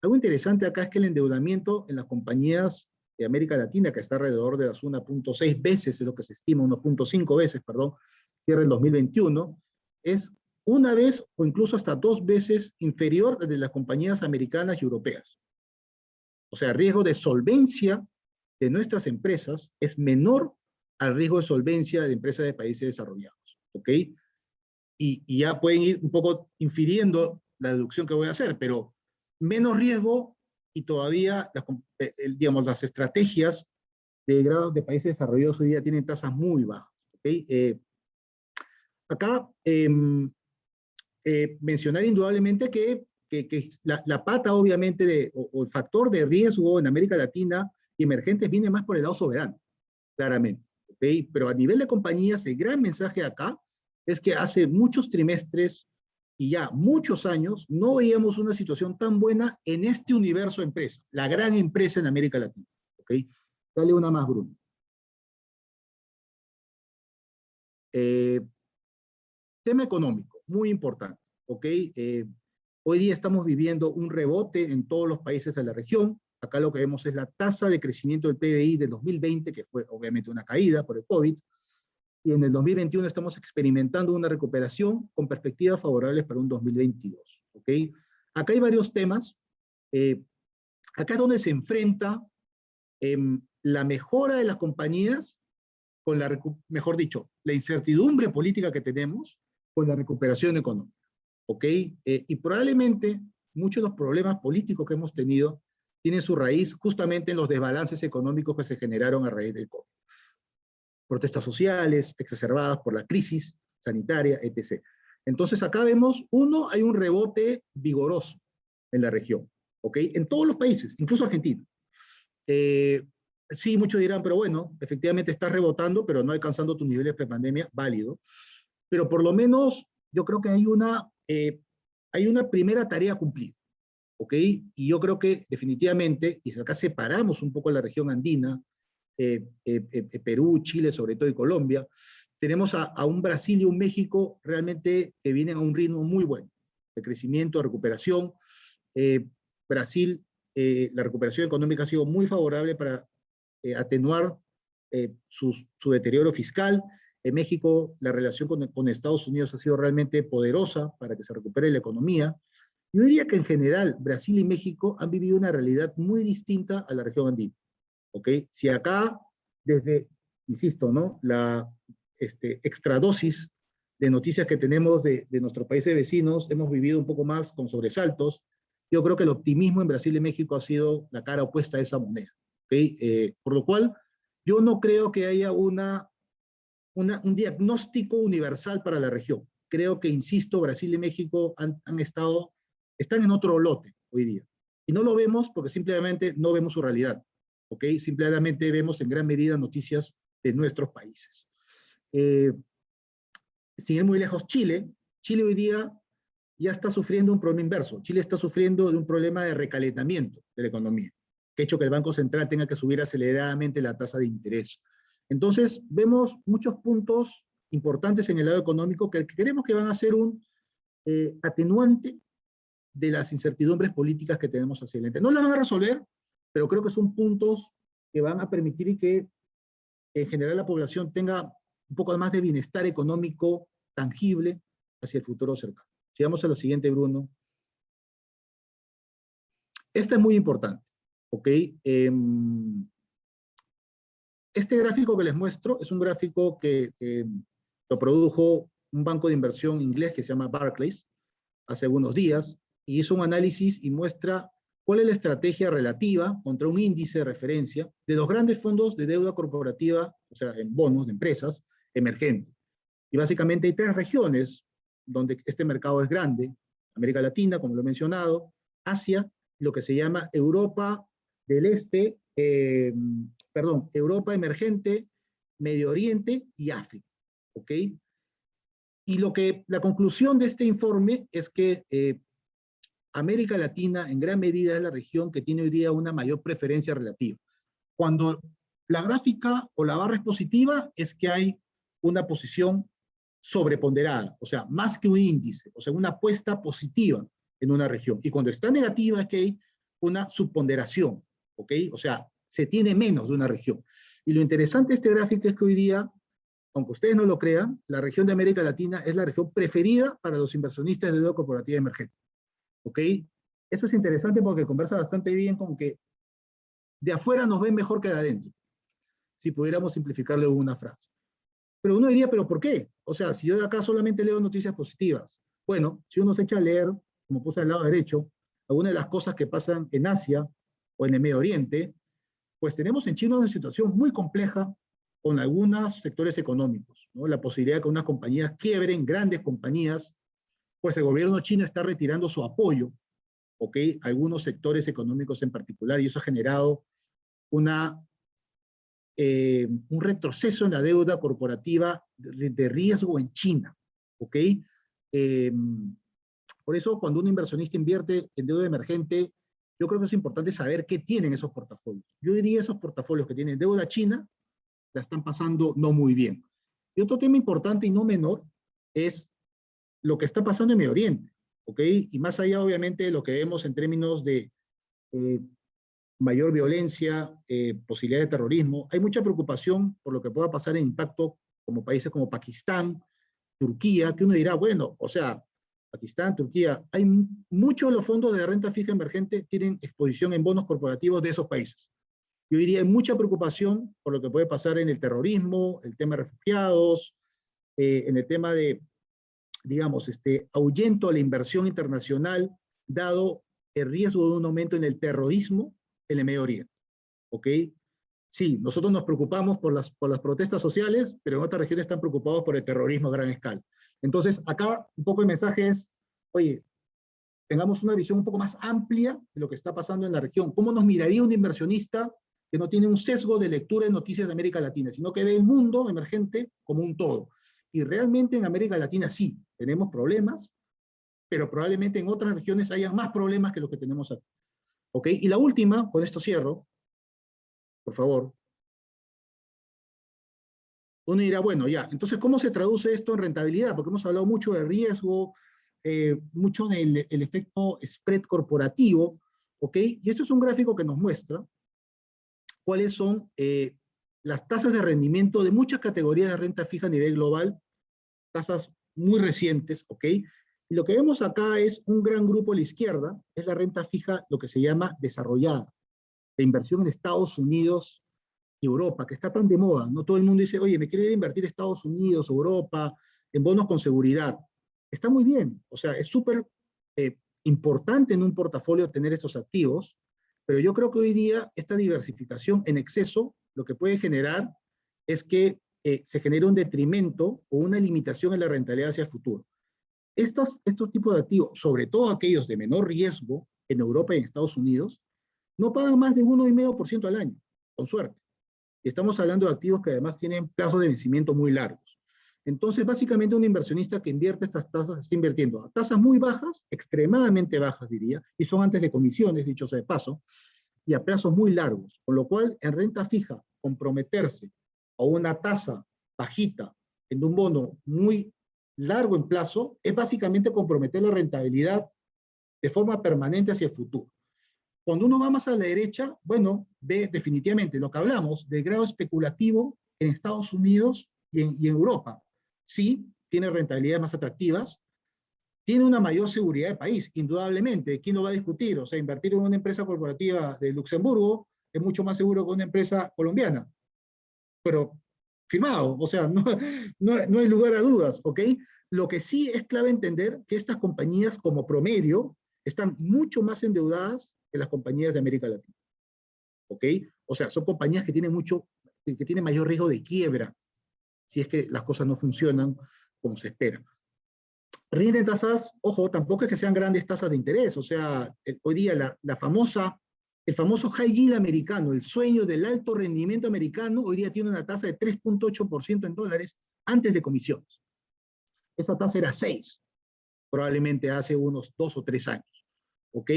[SPEAKER 3] Algo interesante acá es que el endeudamiento en las compañías de América Latina, que está alrededor de las 1.6 veces, es lo que se estima, 1.5 veces, perdón, cierre el 2021, es una vez o incluso hasta 2 veces inferior de las compañías americanas y europeas. O sea, el riesgo de solvencia de nuestras empresas es menor al riesgo de solvencia de empresas de países desarrollados, ¿ok? Y ya pueden ir un poco infiriendo la deducción que voy a hacer, pero menos riesgo y todavía, digamos, las estrategias de grados de países desarrollados hoy día tienen tasas muy bajas, ¿ok? Acá, mencionar indudablemente que la pata, obviamente, o el factor de riesgo en América Latina y emergentes viene más por el lado soberano, claramente, ¿ok? Pero a nivel de compañías, el gran mensaje acá es que hace muchos trimestres y ya muchos años no veíamos una situación tan buena en este universo de empresas, la gran empresa en América Latina, ¿ok? Dale una más, Bruno. Tema económico, muy importante, ¿ok? Hoy día estamos viviendo un rebote en todos los países de la región. Acá lo que vemos es la tasa de crecimiento del PBI de 2020, que fue obviamente una caída por el COVID, y en el 2021 estamos experimentando una recuperación con perspectivas favorables para un 2022, ¿ok? Acá hay varios temas. Acá es donde se enfrenta la mejora de las compañías con mejor dicho, la incertidumbre política que tenemos con la recuperación económica, ¿ok? Y probablemente muchos de los problemas políticos que hemos tenido tienen su raíz justamente en los desbalances económicos que se generaron a raíz del COVID. Protestas sociales exacerbadas por la crisis sanitaria, etc. Entonces acá vemos, hay un rebote vigoroso en la región, ¿ok? En todos los países, incluso Argentina. Sí, muchos dirán, pero bueno, efectivamente estás rebotando, pero no alcanzando tus niveles prepandemia, válido. Pero por lo menos yo creo que hay una primera tarea cumplida, ¿ok? Y yo creo que definitivamente, y acá separamos un poco la región andina, Perú, Chile, sobre todo, y Colombia, tenemos a un Brasil y un México realmente que vienen a un ritmo muy bueno, de crecimiento, de recuperación. Brasil, la recuperación económica ha sido muy favorable para atenuar su deterioro fiscal. En México, la relación con Estados Unidos ha sido realmente poderosa para que se recupere la economía. Yo diría que en general, Brasil y México han vivido una realidad muy distinta a la región andina. ¿Ok? Si acá, insisto, ¿no? La extradosis de noticias que tenemos de nuestros países vecinos, hemos vivido un poco más con sobresaltos, yo creo que el optimismo en Brasil y México ha sido la cara opuesta a esa moneda. ¿Okay? Por lo cual, yo no creo que haya un diagnóstico universal para la región. Creo que, insisto, Brasil y México están en otro lote hoy día. Y no lo vemos porque simplemente no vemos su realidad. ¿Ok? Simplemente vemos en gran medida noticias de nuestros países. sin ir muy lejos, Chile hoy día ya está sufriendo un problema inverso. Chile está sufriendo de un problema de recalentamiento de la economía, que ha hecho que el Banco Central tenga que subir aceleradamente la tasa de interés. Entonces, vemos muchos puntos importantes en el lado económico que creemos que van a ser un atenuante de las incertidumbres políticas que tenemos hacia adelante. No las van a resolver, pero creo que son puntos que van a permitir que en general la población tenga un poco más de bienestar económico tangible hacia el futuro cercano. Llegamos a la siguiente, Bruno. Esta es muy importante, ¿ok? Este gráfico que les muestro es un gráfico que lo produjo un banco de inversión inglés que se llama Barclays hace unos días, y hizo un análisis y muestra cuál es la estrategia relativa contra un índice de referencia de los grandes fondos de deuda corporativa, o sea, en bonos de empresas emergentes. Y básicamente hay 3 regiones donde este mercado es grande: América Latina, como lo he mencionado, Asia, lo que se llama Europa del Este, Europa emergente, Medio Oriente y África, ¿ok? Y la conclusión de este informe es que América Latina en gran medida es la región que tiene hoy día una mayor preferencia relativa. Cuando la gráfica o la barra es positiva, es que hay una posición sobreponderada, o sea, más que un índice, o sea, una apuesta positiva en una región. Y cuando está negativa, es que hay una subponderación, ¿ok? O sea, se tiene menos de una región. Y lo interesante de este gráfico es que hoy día, aunque ustedes no lo crean, la región de América Latina es la región preferida para los inversionistas de deuda corporativa emergente, ¿ok? Eso es interesante porque conversa bastante bien con que de afuera nos ven mejor que de adentro, si pudiéramos simplificarle en una frase. Pero uno diría, ¿pero por qué? O sea, si yo de acá solamente leo noticias positivas. Bueno, si uno se echa a leer, como puse al lado derecho, algunas de las cosas que pasan en Asia o en el Medio Oriente, pues tenemos en China una situación muy compleja con algunos sectores económicos, ¿no? La posibilidad de que unas compañías quiebren, grandes compañías, pues el gobierno chino está retirando su apoyo, ¿ok? A algunos sectores económicos en particular, y eso ha generado un retroceso en la deuda corporativa de riesgo en China, ¿ok? Por eso, cuando un inversionista invierte en deuda emergente, yo creo que es importante saber qué tienen esos portafolios. Yo diría esos portafolios que tienen deuda china, la están pasando no muy bien. Y otro tema importante y no menor es lo que está pasando en Medio Oriente, ¿ok? Y más allá, obviamente, de lo que vemos en términos de mayor violencia, posibilidad de terrorismo, hay mucha preocupación por lo que pueda pasar en impacto como países como Pakistán, Turquía, que uno dirá, bueno, o sea, Pakistán, Turquía, hay muchos de los fondos de renta fija emergente tienen exposición en bonos corporativos de esos países. Yo diría, hay mucha preocupación por lo que puede pasar en el terrorismo, el tema de refugiados, en el tema de, digamos, ahuyento a la inversión internacional, dado el riesgo de un aumento en el terrorismo en el Medio Oriente, ¿ok? Sí, nosotros nos preocupamos por las protestas sociales, pero en otras regiones están preocupados por el terrorismo a gran escala. Entonces, acá un poco el mensaje es, oye, tengamos una visión un poco más amplia de lo que está pasando en la región. ¿Cómo nos miraría un inversionista que no tiene un sesgo de lectura de noticias de América Latina, sino que ve el mundo emergente como un todo? Y realmente en América Latina sí, tenemos problemas, pero probablemente en otras regiones hayan más problemas que los que tenemos aquí. ¿Ok? Y la última, con esto cierro, por favor. Uno dirá, bueno, ya, entonces, ¿cómo se traduce esto en rentabilidad? Porque hemos hablado mucho de riesgo, mucho del efecto spread corporativo, ¿ok? Y esto es un gráfico que nos muestra cuáles son las tasas de rendimiento de muchas categorías de renta fija a nivel global, tasas muy recientes, ¿ok? Y lo que vemos acá es un gran grupo a la izquierda, es la renta fija, lo que se llama desarrollada, de inversión en Estados Unidos y Europa, que está tan de moda, ¿no? Todo el mundo dice, oye, me quiero ir a invertir en Estados Unidos, Europa, en bonos con seguridad. Está muy bien, o sea, es súper importante en un portafolio tener estos activos, pero yo creo que hoy día esta diversificación en exceso lo que puede generar es que se genere un detrimento o una limitación en la rentabilidad hacia el futuro. Estos tipos de activos, sobre todo aquellos de menor riesgo en Europa y en Estados Unidos, no pagan más de 1,5% al año, con suerte. Y estamos hablando de activos que además tienen plazos de vencimiento muy largos. Entonces, básicamente un inversionista que invierte estas tasas está invirtiendo a tasas muy bajas, extremadamente bajas diría, y son antes de comisiones, dicho sea de paso, y a plazos muy largos, con lo cual en renta fija comprometerse a una tasa bajita en un bono muy largo en plazo es básicamente comprometer la rentabilidad de forma permanente hacia el futuro. Cuando uno va más a la derecha, bueno, ve definitivamente lo que hablamos del grado especulativo en Estados Unidos y en Europa. Sí, tiene rentabilidades más atractivas, tiene una mayor seguridad de país, indudablemente. ¿Quién lo va a discutir? O sea, invertir en una empresa corporativa de Luxemburgo es mucho más seguro que una empresa colombiana. Pero firmado, o sea, no hay lugar a dudas, ¿ok? Lo que sí es clave entender que estas compañías como promedio están mucho más endeudadas que las compañías de América Latina, ¿ok? O sea, son compañías que tienen mayor riesgo de quiebra si es que las cosas no funcionan como se espera. Rinden tasas, ojo, tampoco es que sean grandes tasas de interés, o sea, hoy día el famoso high yield americano, el sueño del alto rendimiento americano, hoy día tiene una tasa de 3.8% en dólares antes de comisiones. Esa tasa era 6, probablemente hace unos 2 o 3 años, ¿ok?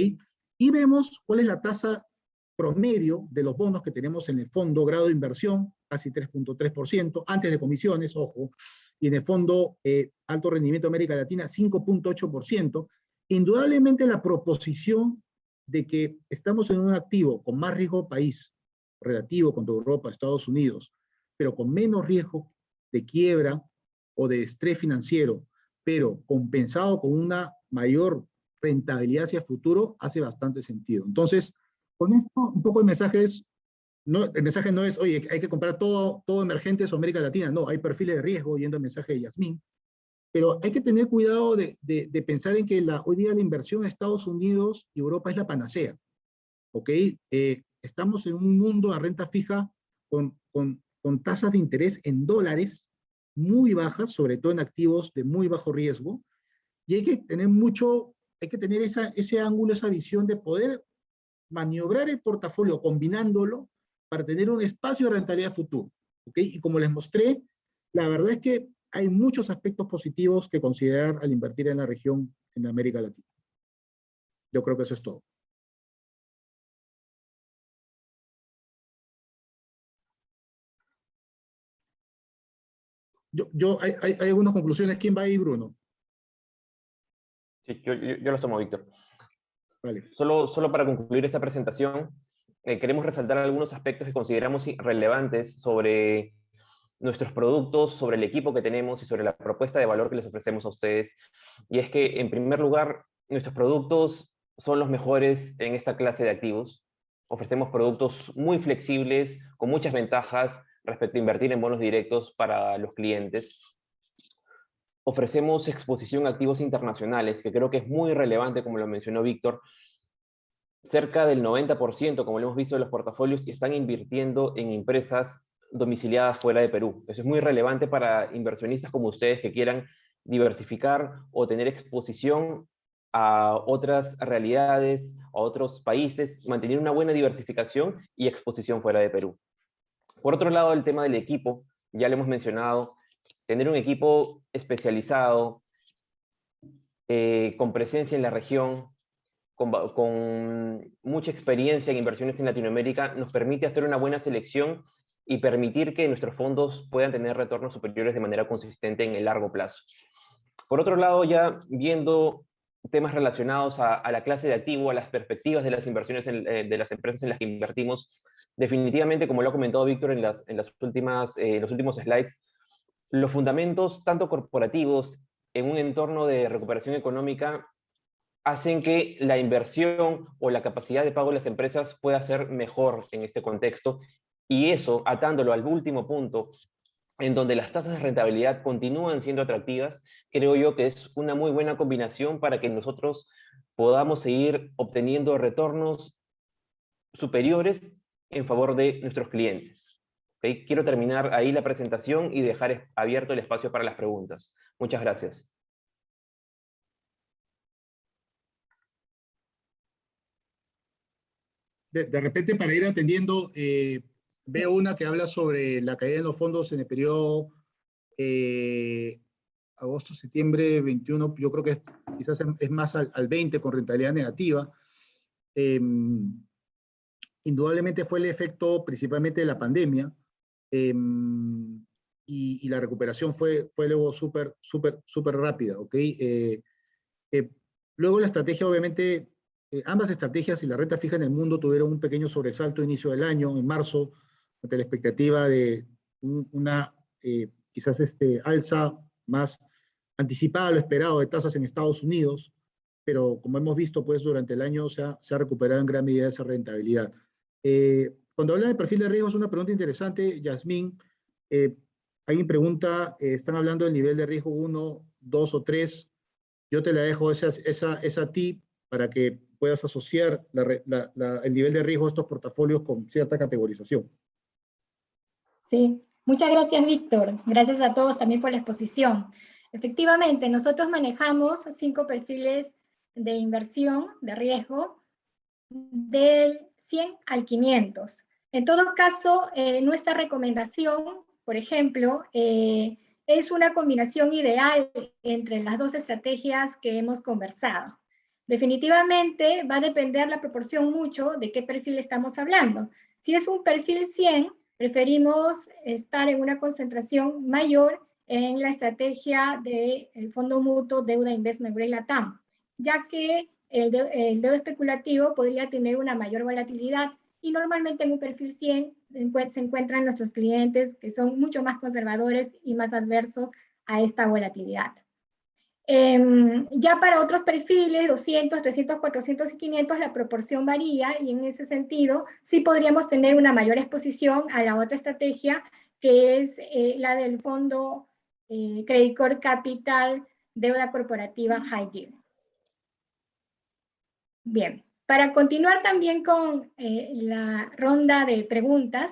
[SPEAKER 3] Y vemos cuál es la tasa promedio de los bonos que tenemos en el fondo grado de inversión, casi 3.3%, antes de comisiones, ojo, y en el fondo alto rendimiento de América Latina, 5.8%. Indudablemente la proposición de que estamos en un activo con más riesgo país relativo contra Europa, Estados Unidos, pero con menos riesgo de quiebra o de estrés financiero, pero compensado con una mayor rentabilidad hacia el futuro, hace bastante sentido. Entonces, con esto, un poco el mensaje no es, oye, hay que comprar todo emergentes o América Latina. No, hay perfiles de riesgo, yendo al mensaje de Yasmín. Pero hay que tener cuidado de pensar en que hoy día la inversión en Estados Unidos y Europa es la panacea. ¿Ok? Estamos en un mundo a renta fija con tasas de interés en dólares muy bajas, sobre todo en activos de muy bajo riesgo. Y hay que tener ese ángulo, esa visión de poder maniobrar el portafolio combinándolo para tener un espacio de rentabilidad futuro. ¿Okay? Y como les mostré, la verdad es que hay muchos aspectos positivos que considerar al invertir en la región, en América Latina. Yo creo que eso es todo. Hay algunas conclusiones. ¿Quién va ahí, Bruno?
[SPEAKER 2] Sí, yo los tomo, Víctor.
[SPEAKER 3] Vale.
[SPEAKER 2] Solo para concluir esta presentación, queremos resaltar algunos aspectos que consideramos relevantes sobre nuestros productos, sobre el equipo que tenemos y sobre la propuesta de valor que les ofrecemos a ustedes. Y es que, en primer lugar, nuestros productos son los mejores en esta clase de activos. Ofrecemos productos muy flexibles, con muchas ventajas respecto a invertir en bonos directos para los clientes. Ofrecemos exposición a activos internacionales, que creo que es muy relevante, como lo mencionó Víctor. Cerca del 90%, como lo hemos visto en los portafolios, están invirtiendo en empresas domiciliadas fuera de Perú. Eso es muy relevante para inversionistas como ustedes que quieran diversificar o tener exposición a otras realidades, a otros países, mantener una buena diversificación y exposición fuera de Perú. Por otro lado, el tema del equipo, ya lo hemos mencionado, tener un equipo especializado, con presencia en la región, con mucha experiencia en inversiones en Latinoamérica, nos permite hacer una buena selección y permitir que nuestros fondos puedan tener retornos superiores de manera consistente en el largo plazo. Por otro lado, ya viendo temas relacionados a la clase de activo, a las perspectivas de las inversiones de las empresas en las que invertimos, definitivamente, como lo ha comentado Víctor en los últimos slides, los fundamentos, tanto corporativos, en un entorno de recuperación económica, hacen que la inversión o la capacidad de pago de las empresas pueda ser mejor en este contexto. Y eso, atándolo al último punto, en donde las tasas de rentabilidad continúan siendo atractivas, creo yo que es una muy buena combinación para que nosotros podamos seguir obteniendo retornos superiores en favor de nuestros clientes. ¿Okay? Quiero terminar ahí la presentación y dejar abierto el espacio para las preguntas. Muchas gracias.
[SPEAKER 3] De repente, para ir atendiendo, veo una que habla sobre la caída de los fondos en el periodo agosto, septiembre 21, yo creo que quizás es más al 20 con rentabilidad negativa. Indudablemente fue el efecto principalmente de la pandemia, y la recuperación fue luego súper rápida, ¿ok? Luego la estrategia, obviamente, ambas estrategias y la renta fija en el mundo tuvieron un pequeño sobresalto a inicio del año, en marzo, ante la expectativa de una quizás alza más anticipada a lo esperado de tasas en Estados Unidos, pero como hemos visto, pues durante el año se ha recuperado en gran medida esa rentabilidad. Cuando hablan de perfil de riesgo, es una pregunta interesante, Yasmín. Alguien pregunta, ¿están hablando del nivel de riesgo 1, 2 o 3? Yo te la dejo esa a ti para que puedas asociar el nivel de riesgo de estos portafolios con cierta categorización.
[SPEAKER 1] Sí, muchas gracias, Víctor. Gracias a todos también por la exposición. Efectivamente, nosotros manejamos 5 perfiles de inversión, de riesgo, del 100 al 500. En todo caso, nuestra recomendación, por ejemplo, es una combinación ideal entre las dos estrategias que hemos conversado. Definitivamente va a depender la proporción mucho de qué perfil estamos hablando. Si es un perfil 100, preferimos estar en una concentración mayor en la estrategia del fondo mutuo Deuda Investment Grade Latam, ya que el deuda especulativo podría tener una mayor volatilidad y normalmente en un perfil 100 se encuentran nuestros clientes que son mucho más conservadores y más adversos a esta volatilidad. Ya para otros perfiles, 200, 300, 400 y 500, la proporción varía y en ese sentido sí podríamos tener una mayor exposición a la otra estrategia que es la del fondo Credit Core Capital Deuda Corporativa High Yield. Bien, para continuar también con la ronda de preguntas,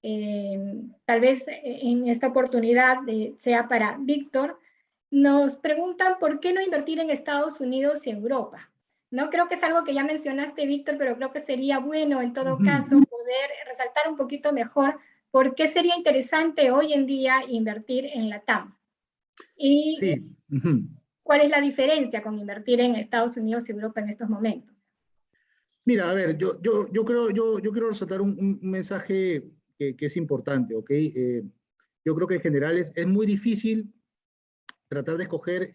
[SPEAKER 1] tal vez en esta oportunidad sea para Víctor, nos preguntan por qué no invertir en Estados Unidos y Europa. No creo que es algo que ya mencionaste, Víctor, pero creo que sería bueno en todo caso poder resaltar un poquito mejor por qué sería interesante hoy en día invertir en Latam. Y
[SPEAKER 3] Sí.
[SPEAKER 1] ¿cuál es la diferencia con invertir en Estados Unidos y Europa en estos momentos?
[SPEAKER 3] Mira, a ver, yo quiero resaltar un mensaje que es importante, ¿ok? Yo creo que en general es muy difícil tratar de escoger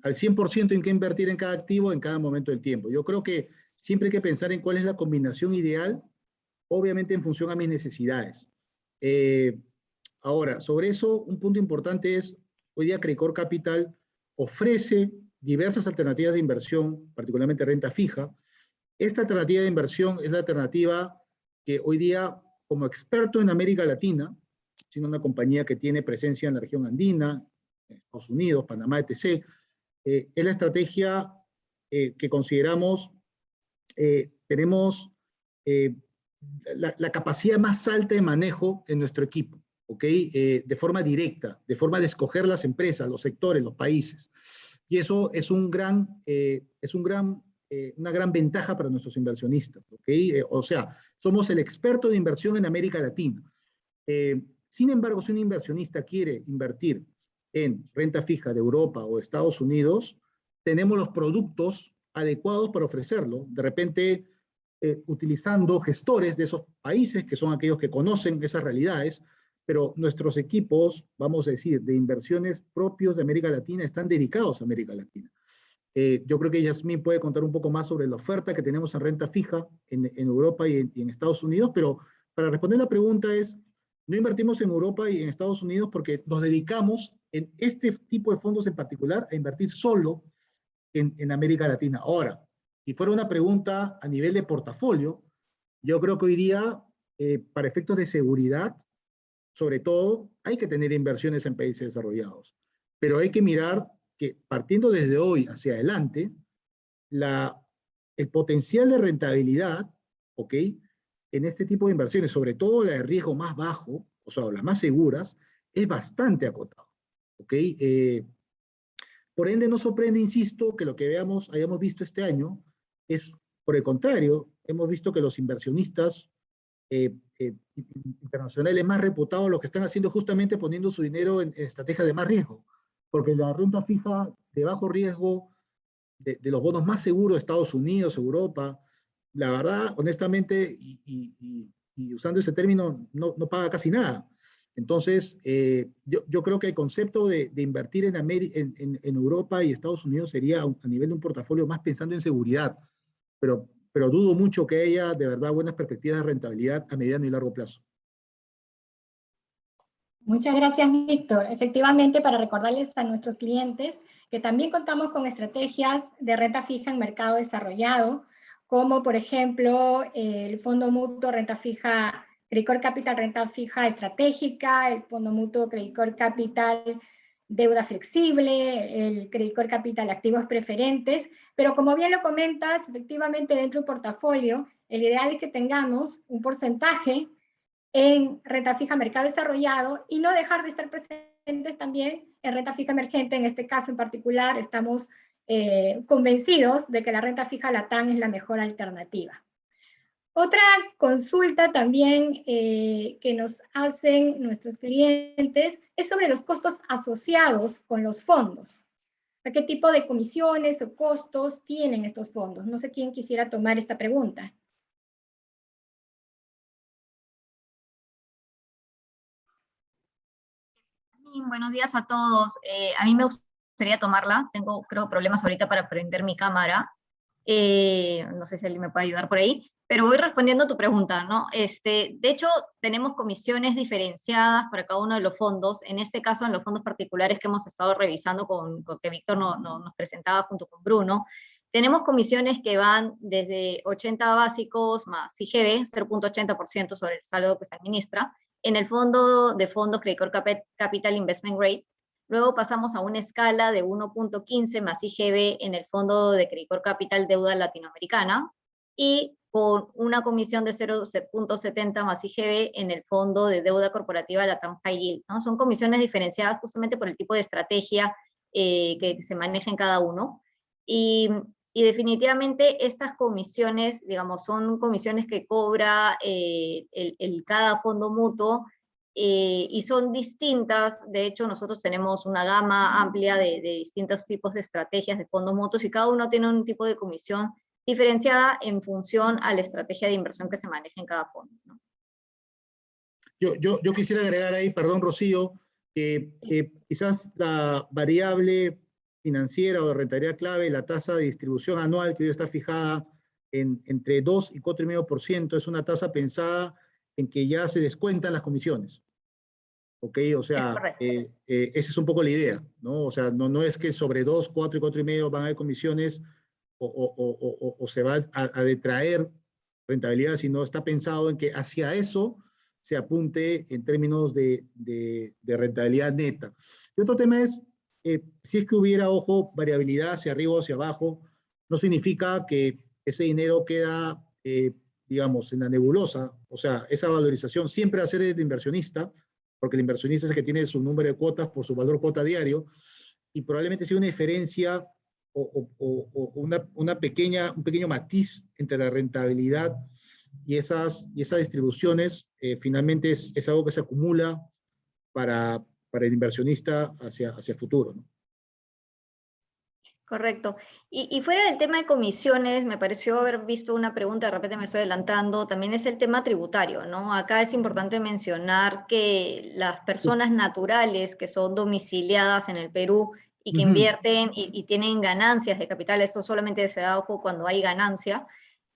[SPEAKER 3] al 100% en qué invertir en cada activo en cada momento del tiempo. Yo creo que siempre hay que pensar en cuál es la combinación ideal, obviamente en función a mis necesidades. Ahora, sobre eso, un punto importante es, hoy día Credit Core Capital ofrece diversas alternativas de inversión, particularmente renta fija. Esta alternativa de inversión es la alternativa que hoy día, como experto en América Latina, siendo una compañía que tiene presencia en la región andina, en Estados Unidos, Panamá, etc., es la estrategia que consideramos tenemos la capacidad más alta de manejo en nuestro equipo, ¿ok? De forma directa, de forma de escoger las empresas, los sectores, los países. Y eso es una gran ventaja para nuestros inversionistas, ¿ok? O sea, somos el experto de inversión en América Latina. Sin embargo, si un inversionista quiere invertir en renta fija de Europa o Estados Unidos, tenemos los productos adecuados para ofrecerlo. De repente, utilizando gestores de esos países, que son aquellos que conocen esas realidades, pero nuestros equipos, vamos a decir, de inversiones propios de América Latina están dedicados a América Latina. Yo creo que Yasmín puede contar un poco más sobre la oferta que tenemos en renta fija en Europa y en Estados Unidos, pero para responder la pregunta es, no invertimos en Europa y en Estados Unidos porque nos dedicamos en este tipo de fondos en particular a invertir solo en América Latina. Ahora, si fuera una pregunta a nivel de portafolio, yo creo que hoy día, para efectos de seguridad, sobre todo, hay que tener inversiones en países desarrollados. Pero hay que mirar que partiendo desde hoy hacia adelante, el potencial de rentabilidad, ¿ok? En este tipo de inversiones, sobre todo la de riesgo más bajo, o sea, las más seguras, es bastante acotado, ¿ok? Por ende, no sorprende, insisto, que lo que hayamos visto este año es, por el contrario, hemos visto que los inversionistas internacionales más reputados lo que están haciendo es justamente poniendo su dinero en estrategias de más riesgo, porque la renta fija de bajo riesgo, de los bonos más seguros de Estados Unidos, Europa, la verdad, honestamente, y usando ese término, no paga casi nada. Entonces, yo creo que el concepto de invertir en Europa y Estados Unidos sería a nivel de un portafolio más pensando en seguridad, pero dudo mucho que haya de verdad buenas perspectivas de rentabilidad a mediano y largo plazo.
[SPEAKER 1] Muchas gracias, Víctor. Efectivamente, para recordarles a nuestros clientes que también contamos con estrategias de renta fija en mercado desarrollado, como por ejemplo el Fondo Mutuo Renta Fija, Credicorp Capital Renta Fija Estratégica, el Fondo Mutuo Credicorp Capital Deuda Flexible, el Credicorp Capital Activos Preferentes, pero como bien lo comentas, efectivamente dentro de un portafolio, el ideal es que tengamos un porcentaje en renta fija mercado desarrollado y no dejar de estar presentes también en renta fija emergente. En este caso en particular estamos convencidos de que la renta fija LATAM es la mejor alternativa. Otra consulta también que nos hacen nuestros clientes es sobre los costos asociados con los fondos. ¿Qué tipo de comisiones o costos tienen estos fondos? No sé quién quisiera tomar esta pregunta.
[SPEAKER 4] Buenos días a todos. A mí me gustaría tomarla. Tengo, creo, problemas ahorita para prender mi cámara. No sé si alguien me puede ayudar por ahí, pero voy respondiendo a tu pregunta, ¿no? De hecho, tenemos comisiones diferenciadas para cada uno de los fondos. En este caso, en los fondos particulares que hemos estado revisando con que Víctor nos presentaba junto con Bruno, tenemos comisiones que van desde 80 básicos más IGB, 0.80% sobre el saldo que se administra, en el fondo de fondos Credicorp Capital Investment Grade. Luego pasamos a una escala de 1.15 más IGB en el fondo de Credicorp Capital Deuda Latinoamericana y con una comisión de 0.70 más IGB en el fondo de deuda corporativa LATAM High Yield, ¿no? Son comisiones diferenciadas justamente por el tipo de estrategia que se maneja en cada uno. Y definitivamente estas comisiones, digamos, son comisiones que cobra cada fondo mutuo y son distintas. De hecho, nosotros tenemos una gama amplia de distintos tipos de estrategias de fondos mutuos y cada uno tiene un tipo de comisión diferenciada en función a la estrategia de inversión que se maneja en cada fondo, ¿no?
[SPEAKER 3] Yo quisiera agregar ahí, perdón, Rocío, que quizás la variable financiera o de rentabilidad clave, la tasa de distribución anual que hoy está fijada entre 2 y 4,5%, es una tasa pensada en que ya se descuentan las comisiones. ¿Ok? O sea, esa es un poco la idea, ¿no? O sea, no es que sobre 2, 4 y 4,5 van a haber comisiones o se va a detraer rentabilidad, sino está pensado en que hacia eso se apunte en términos de rentabilidad neta. Y otro tema es, si es que hubiera, ojo, variabilidad hacia arriba o hacia abajo, no significa que ese dinero queda, digamos, en la nebulosa. O sea, esa valorización siempre va a ser del inversionista, porque el inversionista es el que tiene su número de cuotas por su valor cuota diario, y probablemente sea una diferencia o un pequeño matiz entre la rentabilidad y esas distribuciones. Finalmente es algo que se acumula para el inversionista hacia futuro, ¿no?
[SPEAKER 4] Correcto. Y fuera del tema de comisiones, me pareció haber visto una pregunta, de repente me estoy adelantando, también es el tema tributario, ¿no? Acá es importante mencionar que las personas naturales que son domiciliadas en el Perú y que invierten y tienen ganancias de capital, esto solamente se da ojo cuando hay ganancia,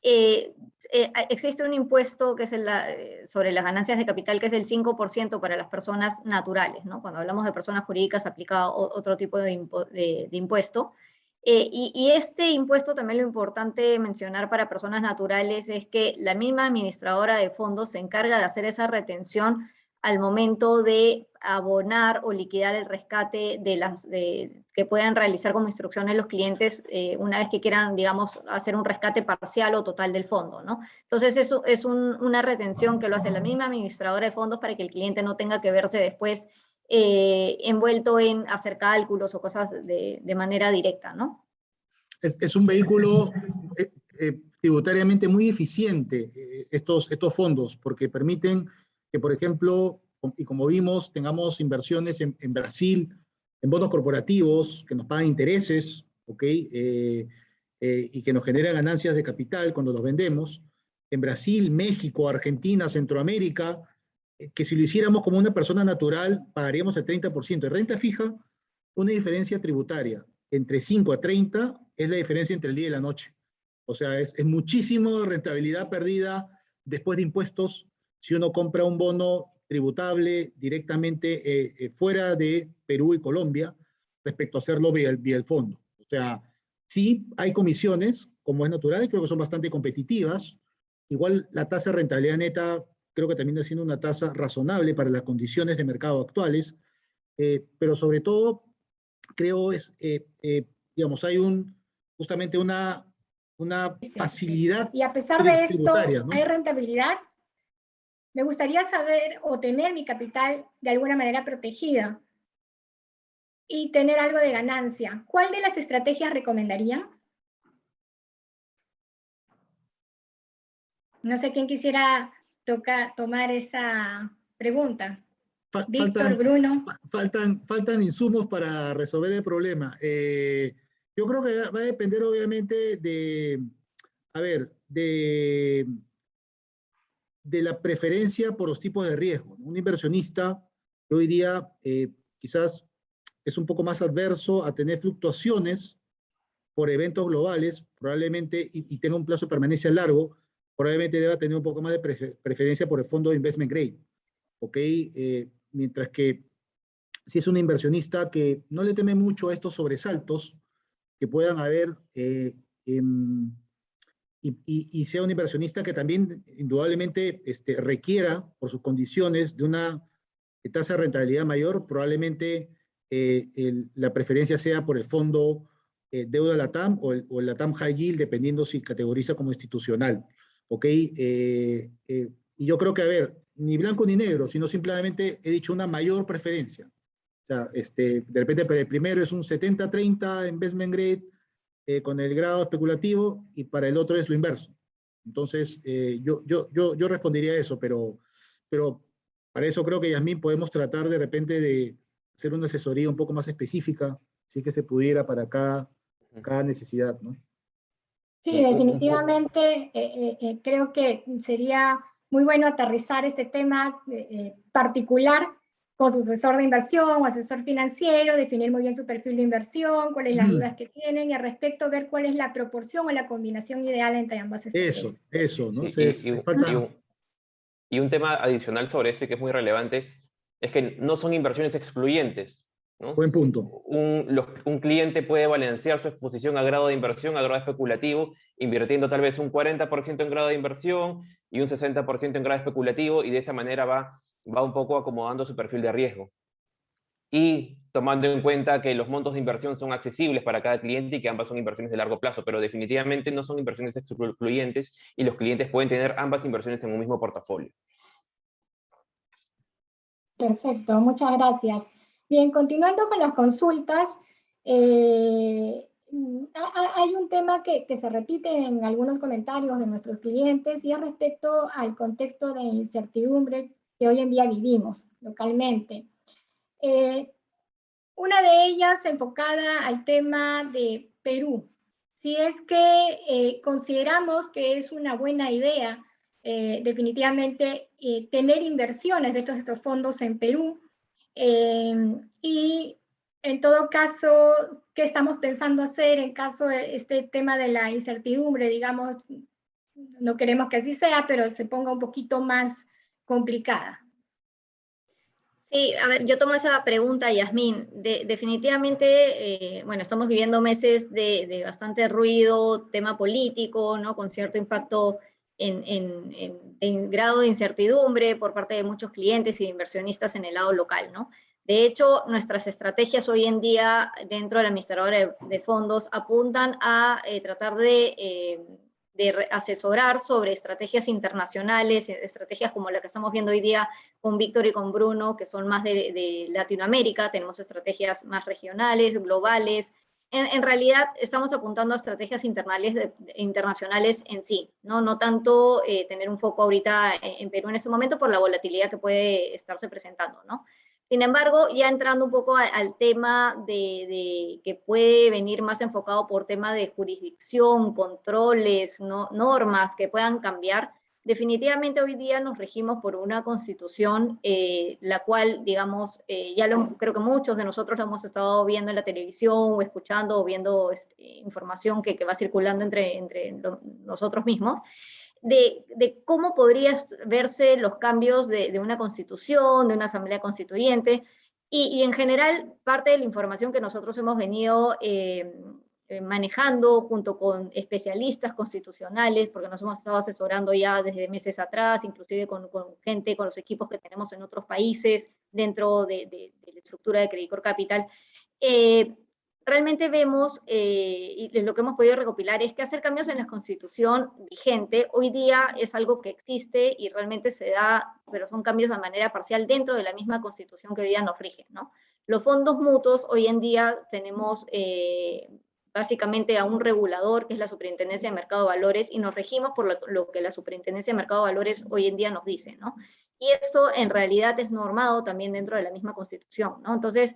[SPEAKER 4] existe un impuesto que es sobre las ganancias de capital que es del 5% para las personas naturales, ¿no? Cuando hablamos de personas jurídicas aplica otro tipo de impuesto. Y este impuesto también lo importante mencionar para personas naturales es que la misma administradora de fondos se encarga de hacer esa retención al momento de abonar o liquidar el rescate que puedan realizar como instrucciones los clientes una vez que quieran, digamos, hacer un rescate parcial o total del fondo, ¿no? Entonces eso es una retención que lo hace la misma administradora de fondos para que el cliente no tenga que verse después envuelto en hacer cálculos o cosas de manera directa, ¿no?
[SPEAKER 3] Es un vehículo tributariamente muy eficiente. estos fondos, porque permiten que, por ejemplo, y como vimos, tengamos inversiones en Brasil, en bonos corporativos que nos pagan intereses, ¿ok? Y que nos generan ganancias de capital cuando los vendemos. En Brasil, México, Argentina, Centroamérica, que si lo hiciéramos como una persona natural, pagaríamos el 30%. De renta fija, una diferencia tributaria entre 5 a 30 es la diferencia entre el día y la noche. O sea, es muchísimo rentabilidad perdida después de impuestos si uno compra un bono tributable directamente fuera de Perú y Colombia respecto a hacerlo vía el fondo. O sea, sí hay comisiones, como es natural, y creo que son bastante competitivas. Igual la tasa de rentabilidad neta creo que termina siendo una tasa razonable para las condiciones de mercado actuales, pero sobre todo creo digamos, hay justamente una facilidad
[SPEAKER 1] Y a pesar de
[SPEAKER 3] tributaria,
[SPEAKER 1] esto,
[SPEAKER 3] ¿no?
[SPEAKER 1] ¿hay rentabilidad? Me gustaría saber o tener mi capital de alguna manera protegida y tener algo de ganancia. ¿Cuál de las estrategias recomendaría? No sé quién quisiera tomar esa pregunta. Víctor, Bruno.
[SPEAKER 3] Faltan insumos para resolver el problema. Yo creo que va a depender obviamente de la preferencia por los tipos de riesgo. Un inversionista, yo diría, quizás es un poco más adverso a tener fluctuaciones por eventos globales, probablemente, y tenga un plazo de permanencia largo, probablemente deba tener un poco más de preferencia por el fondo de investment grade. ¿Ok? Mientras que si es un inversionista que no le teme mucho a estos sobresaltos que puedan haber y sea un inversionista que también indudablemente requiera por sus condiciones de una tasa de rentabilidad mayor, probablemente la preferencia sea por el fondo deuda LATAM o el LATAM High Yield, dependiendo si categoriza como institucional. ¿Ok? Y yo creo que, a ver, ni blanco ni negro, sino simplemente he dicho una mayor preferencia. O sea, de repente para el primero es un 70-30 investment grade con el grado especulativo y para el otro es lo inverso. Entonces, yo respondería a eso, pero para eso creo que, Yasmín, podemos tratar de repente de hacer una asesoría un poco más específica, si que se pudiera para cada necesidad, ¿no?
[SPEAKER 1] Sí, definitivamente creo que sería muy bueno aterrizar este tema particular con su asesor de inversión o asesor financiero, definir muy bien su perfil de inversión, cuáles las dudas que tienen y al respecto ver cuál es la proporción o la combinación ideal entre ambas estrategias.
[SPEAKER 3] Eso, ¿no?
[SPEAKER 2] Sí, y un tema adicional sobre esto y que es muy relevante es que no son inversiones excluyentes, ¿no?
[SPEAKER 3] Buen punto.
[SPEAKER 2] Un cliente puede balancear su exposición a grado de inversión, a grado especulativo, invirtiendo tal vez un 40% en grado de inversión y un 60% en grado especulativo, y de esa manera va un poco acomodando su perfil de riesgo. Y tomando en cuenta que los montos de inversión son accesibles para cada cliente y que ambas son inversiones de largo plazo, pero definitivamente no son inversiones excluyentes y los clientes pueden tener ambas inversiones en un mismo portafolio.
[SPEAKER 1] Perfecto, muchas gracias. Bien, continuando con las consultas, hay un tema que se repite en algunos comentarios de nuestros clientes y es respecto al contexto de incertidumbre que hoy en día vivimos localmente. Una de ellas enfocada al tema de Perú. Si es que consideramos que es una buena idea definitivamente tener inversiones de estos fondos en Perú y en todo caso, ¿qué estamos pensando hacer en caso de este tema de la incertidumbre? Digamos, no queremos que así sea, pero se ponga un poquito más complicada.
[SPEAKER 4] Sí, a ver, yo tomo esa pregunta, Yasmín. Definitivamente, bueno, estamos viviendo meses de bastante ruido, tema político, ¿no? Con cierto impacto en grado de incertidumbre por parte de muchos clientes y inversionistas en el lado local, ¿no? De hecho, nuestras estrategias hoy en día dentro de la administradora de fondos apuntan a tratar de asesorar sobre estrategias internacionales, estrategias como la que estamos viendo hoy día con Víctor y con Bruno, que son más de Latinoamérica. Tenemos estrategias más regionales, globales, En realidad estamos apuntando a estrategias internacionales en sí, ¿no? No tanto tener un foco ahorita en Perú en este momento por la volatilidad que puede estarse presentando, ¿no? Sin embargo, ya entrando un poco al tema de que puede venir más enfocado por tema de jurisdicción, controles, ¿no? Normas que puedan cambiar, definitivamente hoy día nos regimos por una constitución, la cual, digamos, creo que muchos de nosotros lo hemos estado viendo en la televisión o escuchando o viendo información que va circulando entre nosotros mismos, de cómo podrían verse los cambios de una constitución, de una asamblea constituyente, y en general parte de la información que nosotros hemos venido manejando junto con especialistas constitucionales, porque nos hemos estado asesorando ya desde meses atrás, inclusive con gente, con los equipos que tenemos en otros países, dentro de la estructura de Credicorp Capital, realmente vemos, y lo que hemos podido recopilar, es que hacer cambios en la constitución vigente hoy día es algo que existe y realmente se da, pero son cambios de manera parcial dentro de la misma constitución que hoy día nos rige, ¿no? Los fondos mutuos, hoy en día tenemos básicamente a un regulador, que es la Superintendencia de Mercado de Valores, y nos regimos por lo que la Superintendencia de Mercado de Valores hoy en día nos dice, ¿no? Y esto en realidad es normado también dentro de la misma constitución, ¿no? Entonces,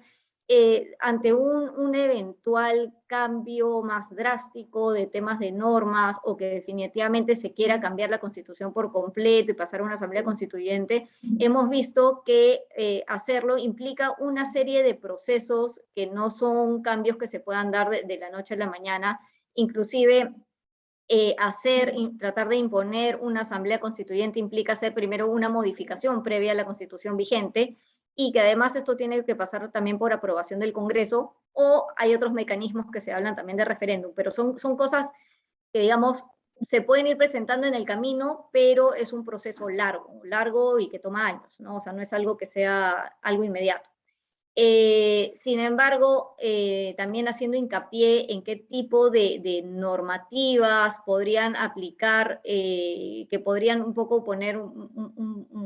[SPEAKER 4] ante un eventual cambio más drástico de temas de normas o que definitivamente se quiera cambiar la constitución por completo y pasar a una asamblea constituyente, hemos visto que hacerlo implica una serie de procesos que no son cambios que se puedan dar de la noche a la mañana, inclusive tratar de imponer una asamblea constituyente implica hacer primero una modificación previa a la constitución vigente, y que además esto tiene que pasar también por aprobación del Congreso, o hay otros mecanismos que se hablan también de referéndum, pero son cosas que, digamos, se pueden ir presentando en el camino, pero es un proceso largo y que toma años, ¿no? O sea, no es algo que sea algo inmediato. Sin embargo, también haciendo hincapié en qué tipo de normativas podrían aplicar, que podrían un poco poner,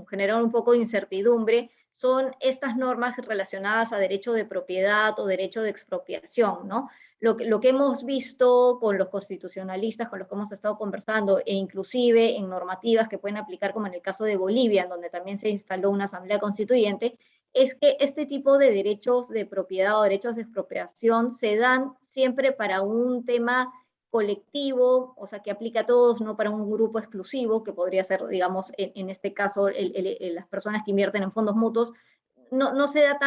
[SPEAKER 4] generar un poco de incertidumbre, son estas normas relacionadas a derecho de propiedad o derecho de expropiación, ¿no? Lo que hemos visto con los constitucionalistas, con los que hemos estado conversando, e inclusive en normativas que pueden aplicar, como en el caso de Bolivia, en donde también se instaló una asamblea constituyente, es que este tipo de derechos de propiedad o derechos de expropiación se dan siempre para un tema colectivo, o sea, que aplica a todos, no para un grupo exclusivo, que podría ser, digamos, en este caso, las personas que invierten en fondos mutuos. No se da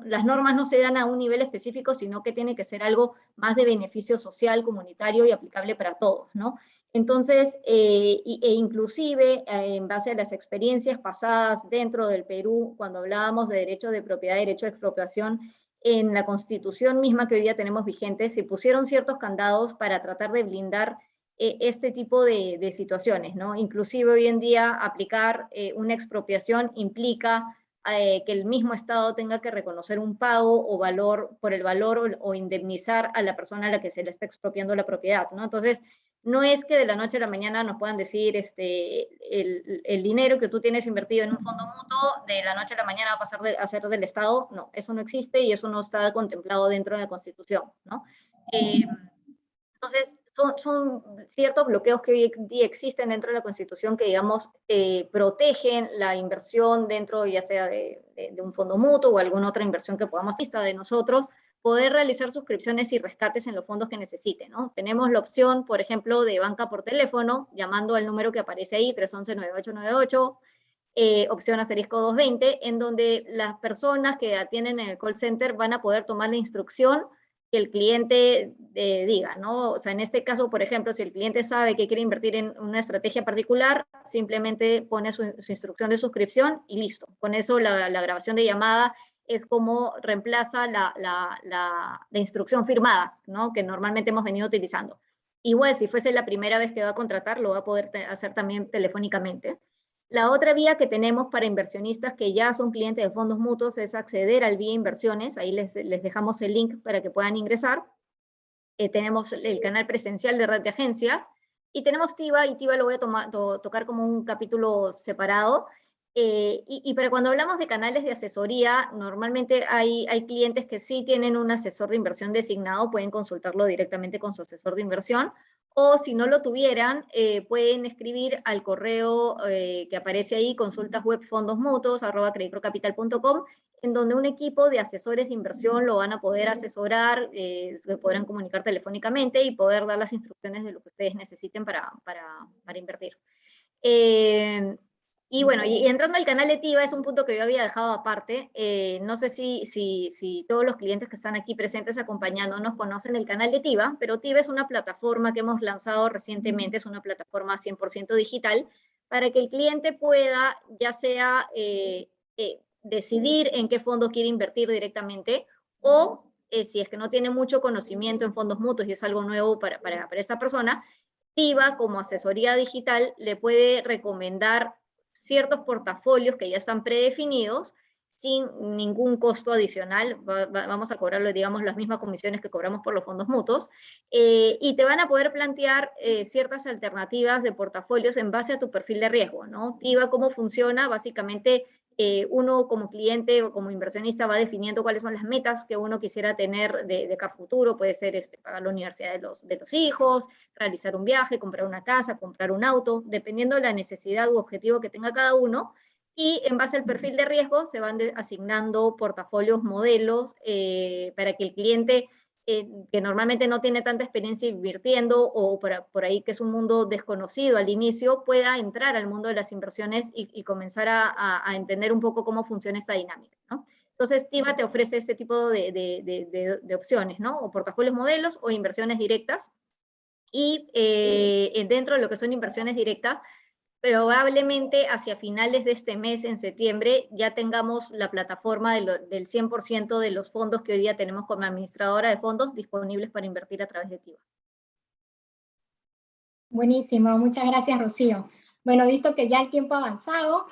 [SPEAKER 4] las normas no se dan a un nivel específico, sino que tiene que ser algo más de beneficio social, comunitario y aplicable para todos, ¿no? Entonces, inclusive en base a las experiencias pasadas dentro del Perú, cuando hablábamos de derecho de propiedad y derecho de expropiación, en la Constitución misma que hoy día tenemos vigente, se pusieron ciertos candados para tratar de blindar este tipo de situaciones, ¿no? Inclusive hoy en día aplicar una expropiación implica que el mismo Estado tenga que reconocer un pago o valor por el valor o indemnizar a la persona a la que se le está expropiando la propiedad, ¿no? Entonces, no es que de la noche a la mañana nos puedan decir el dinero que tú tienes invertido en un fondo mutuo, de la noche a la mañana va a pasar a ser del Estado. No, eso no existe y eso no está contemplado dentro de la Constitución, ¿no? Entonces, son ciertos bloqueos que hoy día existen dentro de la Constitución que, digamos, protegen la inversión dentro, ya sea de un fondo mutuo o alguna otra inversión que podamos hacer de nosotros, poder realizar suscripciones y rescates en los fondos que necesiten, ¿no? Tenemos la opción, por ejemplo, de banca por teléfono, llamando al número que aparece ahí, 311-9898, opción asterisco 220, en donde las personas que atienden en el call center van a poder tomar la instrucción que el cliente diga, ¿no? O sea, en este caso, por ejemplo, si el cliente sabe que quiere invertir en una estrategia particular, simplemente pone su instrucción de suscripción y listo. Con eso la grabación de llamada es como reemplaza la instrucción firmada, ¿no? Que normalmente hemos venido utilizando. Igual, si fuese la primera vez que va a contratar, lo va a poder hacer también telefónicamente. La otra vía que tenemos para inversionistas que ya son clientes de fondos mutuos es acceder al Vía Inversiones. Ahí les dejamos el link para que puedan ingresar. Tenemos el canal presencial de Red de Agencias y tenemos TIVA, y TIVA lo voy a tocar como un capítulo separado. Pero cuando hablamos de canales de asesoría, normalmente hay clientes que sí tienen un asesor de inversión designado, pueden consultarlo directamente con su asesor de inversión, o si no lo tuvieran, pueden escribir al correo que aparece ahí, consultaswebfondosmutuos@creditprocapital.com, en donde un equipo de asesores de inversión lo van a poder asesorar, se podrán comunicar telefónicamente y poder dar las instrucciones de lo que ustedes necesiten para invertir. Y bueno, y entrando al canal de TIVA, es un punto que yo había dejado aparte. No sé si todos los clientes que están aquí presentes acompañándonos conocen el canal de TIVA, pero TIVA es una plataforma que hemos lanzado recientemente, es una plataforma 100% digital, para que el cliente pueda ya sea decidir en qué fondo quiere invertir directamente, o si es que no tiene mucho conocimiento en fondos mutuos y es algo nuevo para esa persona, TIVA como asesoría digital le puede recomendar ciertos portafolios que ya están predefinidos sin ningún costo adicional. Vamos a cobrarlo, digamos, las mismas comisiones que cobramos por los fondos mutuos, y te van a poder plantear ciertas alternativas de portafolios en base a tu perfil de riesgo, ¿no? TIVA, ¿cómo funciona? Básicamente, uno como cliente o como inversionista va definiendo cuáles son las metas que uno quisiera tener de acá a futuro. Puede ser pagar la universidad de los hijos, realizar un viaje, comprar una casa, comprar un auto, dependiendo de la necesidad u objetivo que tenga cada uno. Y en base al perfil de riesgo se van asignando portafolios, modelos, para que el cliente que normalmente no tiene tanta experiencia invirtiendo, o por ahí que es un mundo desconocido al inicio, pueda entrar al mundo de las inversiones y comenzar a entender un poco cómo funciona esta dinámica, ¿no? Entonces, TIVA te ofrece ese tipo de opciones, ¿no? O portafolios modelos o inversiones directas. Y dentro de lo que son inversiones directas, probablemente hacia finales de este mes, en septiembre, ya tengamos la plataforma del 100% de los fondos que hoy día tenemos como administradora de fondos disponibles para invertir a través de TIVA.
[SPEAKER 1] Buenísimo, muchas gracias, Rocío. Bueno, visto que ya el tiempo ha avanzado,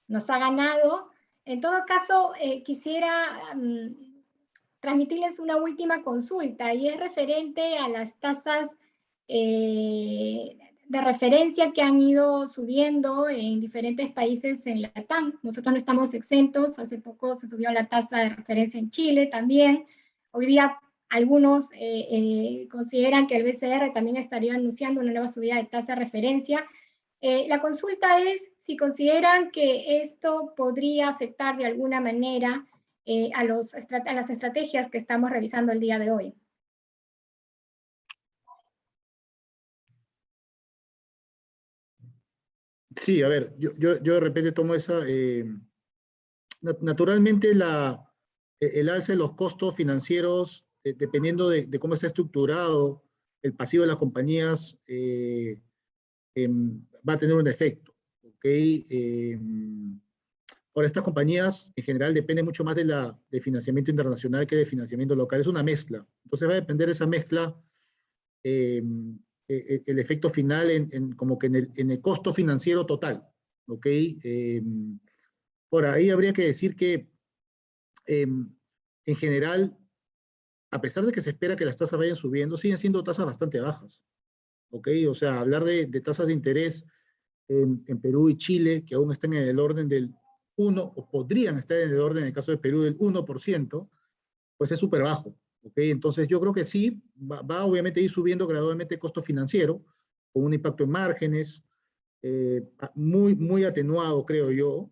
[SPEAKER 1] nos ha ganado, en todo caso, quisiera transmitirles una última consulta, y es referente a las tasas de referencia que han ido subiendo en diferentes países en Latam. Nosotros no estamos exentos, hace poco se subió la tasa de referencia en Chile también. Hoy día algunos consideran que el BCR también estaría anunciando una nueva subida de tasa de referencia. La consulta es si consideran que esto podría afectar de alguna manera a las estrategias que estamos revisando el día de hoy.
[SPEAKER 3] Sí, a ver, yo de repente tomo esa... naturalmente el alza de los costos financieros, dependiendo de cómo está estructurado el pasivo de las compañías, va a tener un efecto, ¿ok? Ahora, estas compañías en general dependen mucho más de financiamiento internacional que de financiamiento local. Es una mezcla. Entonces va a depender de esa mezcla el efecto final como que en el costo financiero total, ¿ok? Por ahí habría que decir que en general, a pesar de que se espera que las tasas vayan subiendo, siguen siendo tasas bastante bajas, ¿ok? O sea, hablar de tasas de interés en Perú y Chile, que aún están en el orden del 1, o podrían estar en el orden, en el caso de Perú, del 1%, pues es súper bajo, ¿ok? Entonces yo creo que sí, va obviamente a ir subiendo gradualmente el costo financiero, con un impacto en márgenes, muy atenuado, creo yo,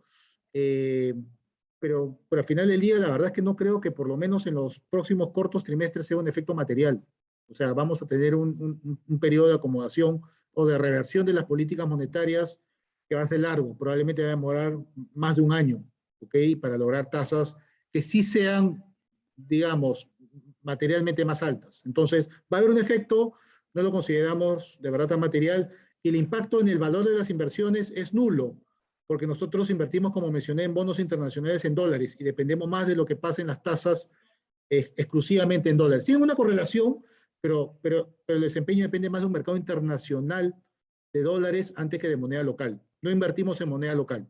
[SPEAKER 3] pero al final del día la verdad es que no creo que por lo menos en los próximos cortos trimestres sea un efecto material. O sea, vamos a tener un periodo de acomodación o de reversión de las políticas monetarias que va a ser largo, probablemente va a demorar más de un año, ¿ok? Para lograr tasas que sí sean, digamos, materialmente más altas. Entonces, va a haber un efecto, no lo consideramos de verdad tan material, y el impacto en el valor de las inversiones es nulo, porque nosotros invertimos, como mencioné, en bonos internacionales en dólares y dependemos más de lo que pasa en las tasas exclusivamente en dólares. Tienen una correlación, pero el desempeño depende más de un mercado internacional de dólares antes que de moneda local. No invertimos en moneda local,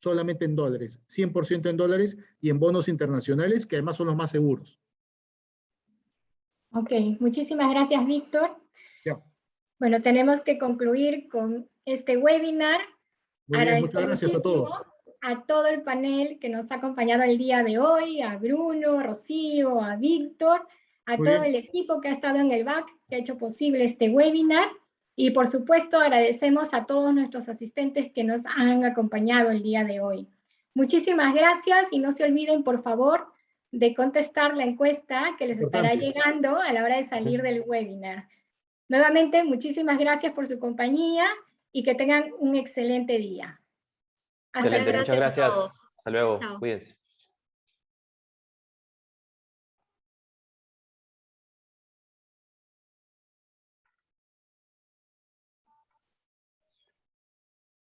[SPEAKER 3] solamente en dólares, 100% en dólares y en bonos internacionales, que además son los más seguros.
[SPEAKER 1] Ok, muchísimas gracias, Víctor.
[SPEAKER 3] Ya.
[SPEAKER 1] Bueno, tenemos que concluir con este webinar.
[SPEAKER 3] Muy bien, muchas gracias a todos.
[SPEAKER 1] a todo el panel que nos ha acompañado el día de hoy, a Bruno, a Rocío, a Víctor, a
[SPEAKER 3] Muy
[SPEAKER 1] todo
[SPEAKER 3] bien.
[SPEAKER 1] el equipo que ha estado en el back, que ha hecho posible este webinar, y por supuesto agradecemos a todos nuestros asistentes que nos han acompañado el día de hoy. Muchísimas gracias y no se olviden, por favor, de contestar la encuesta que les estará
[SPEAKER 3] Importante.
[SPEAKER 1] llegando a la hora de salir del webinar. Nuevamente, muchísimas gracias por su compañía y que tengan un excelente día. Hasta
[SPEAKER 2] Excelente,
[SPEAKER 1] luego.
[SPEAKER 2] muchas
[SPEAKER 4] Gracias a
[SPEAKER 2] gracias.
[SPEAKER 4] todos.
[SPEAKER 2] Hasta luego,
[SPEAKER 4] Chao.
[SPEAKER 2] cuídense.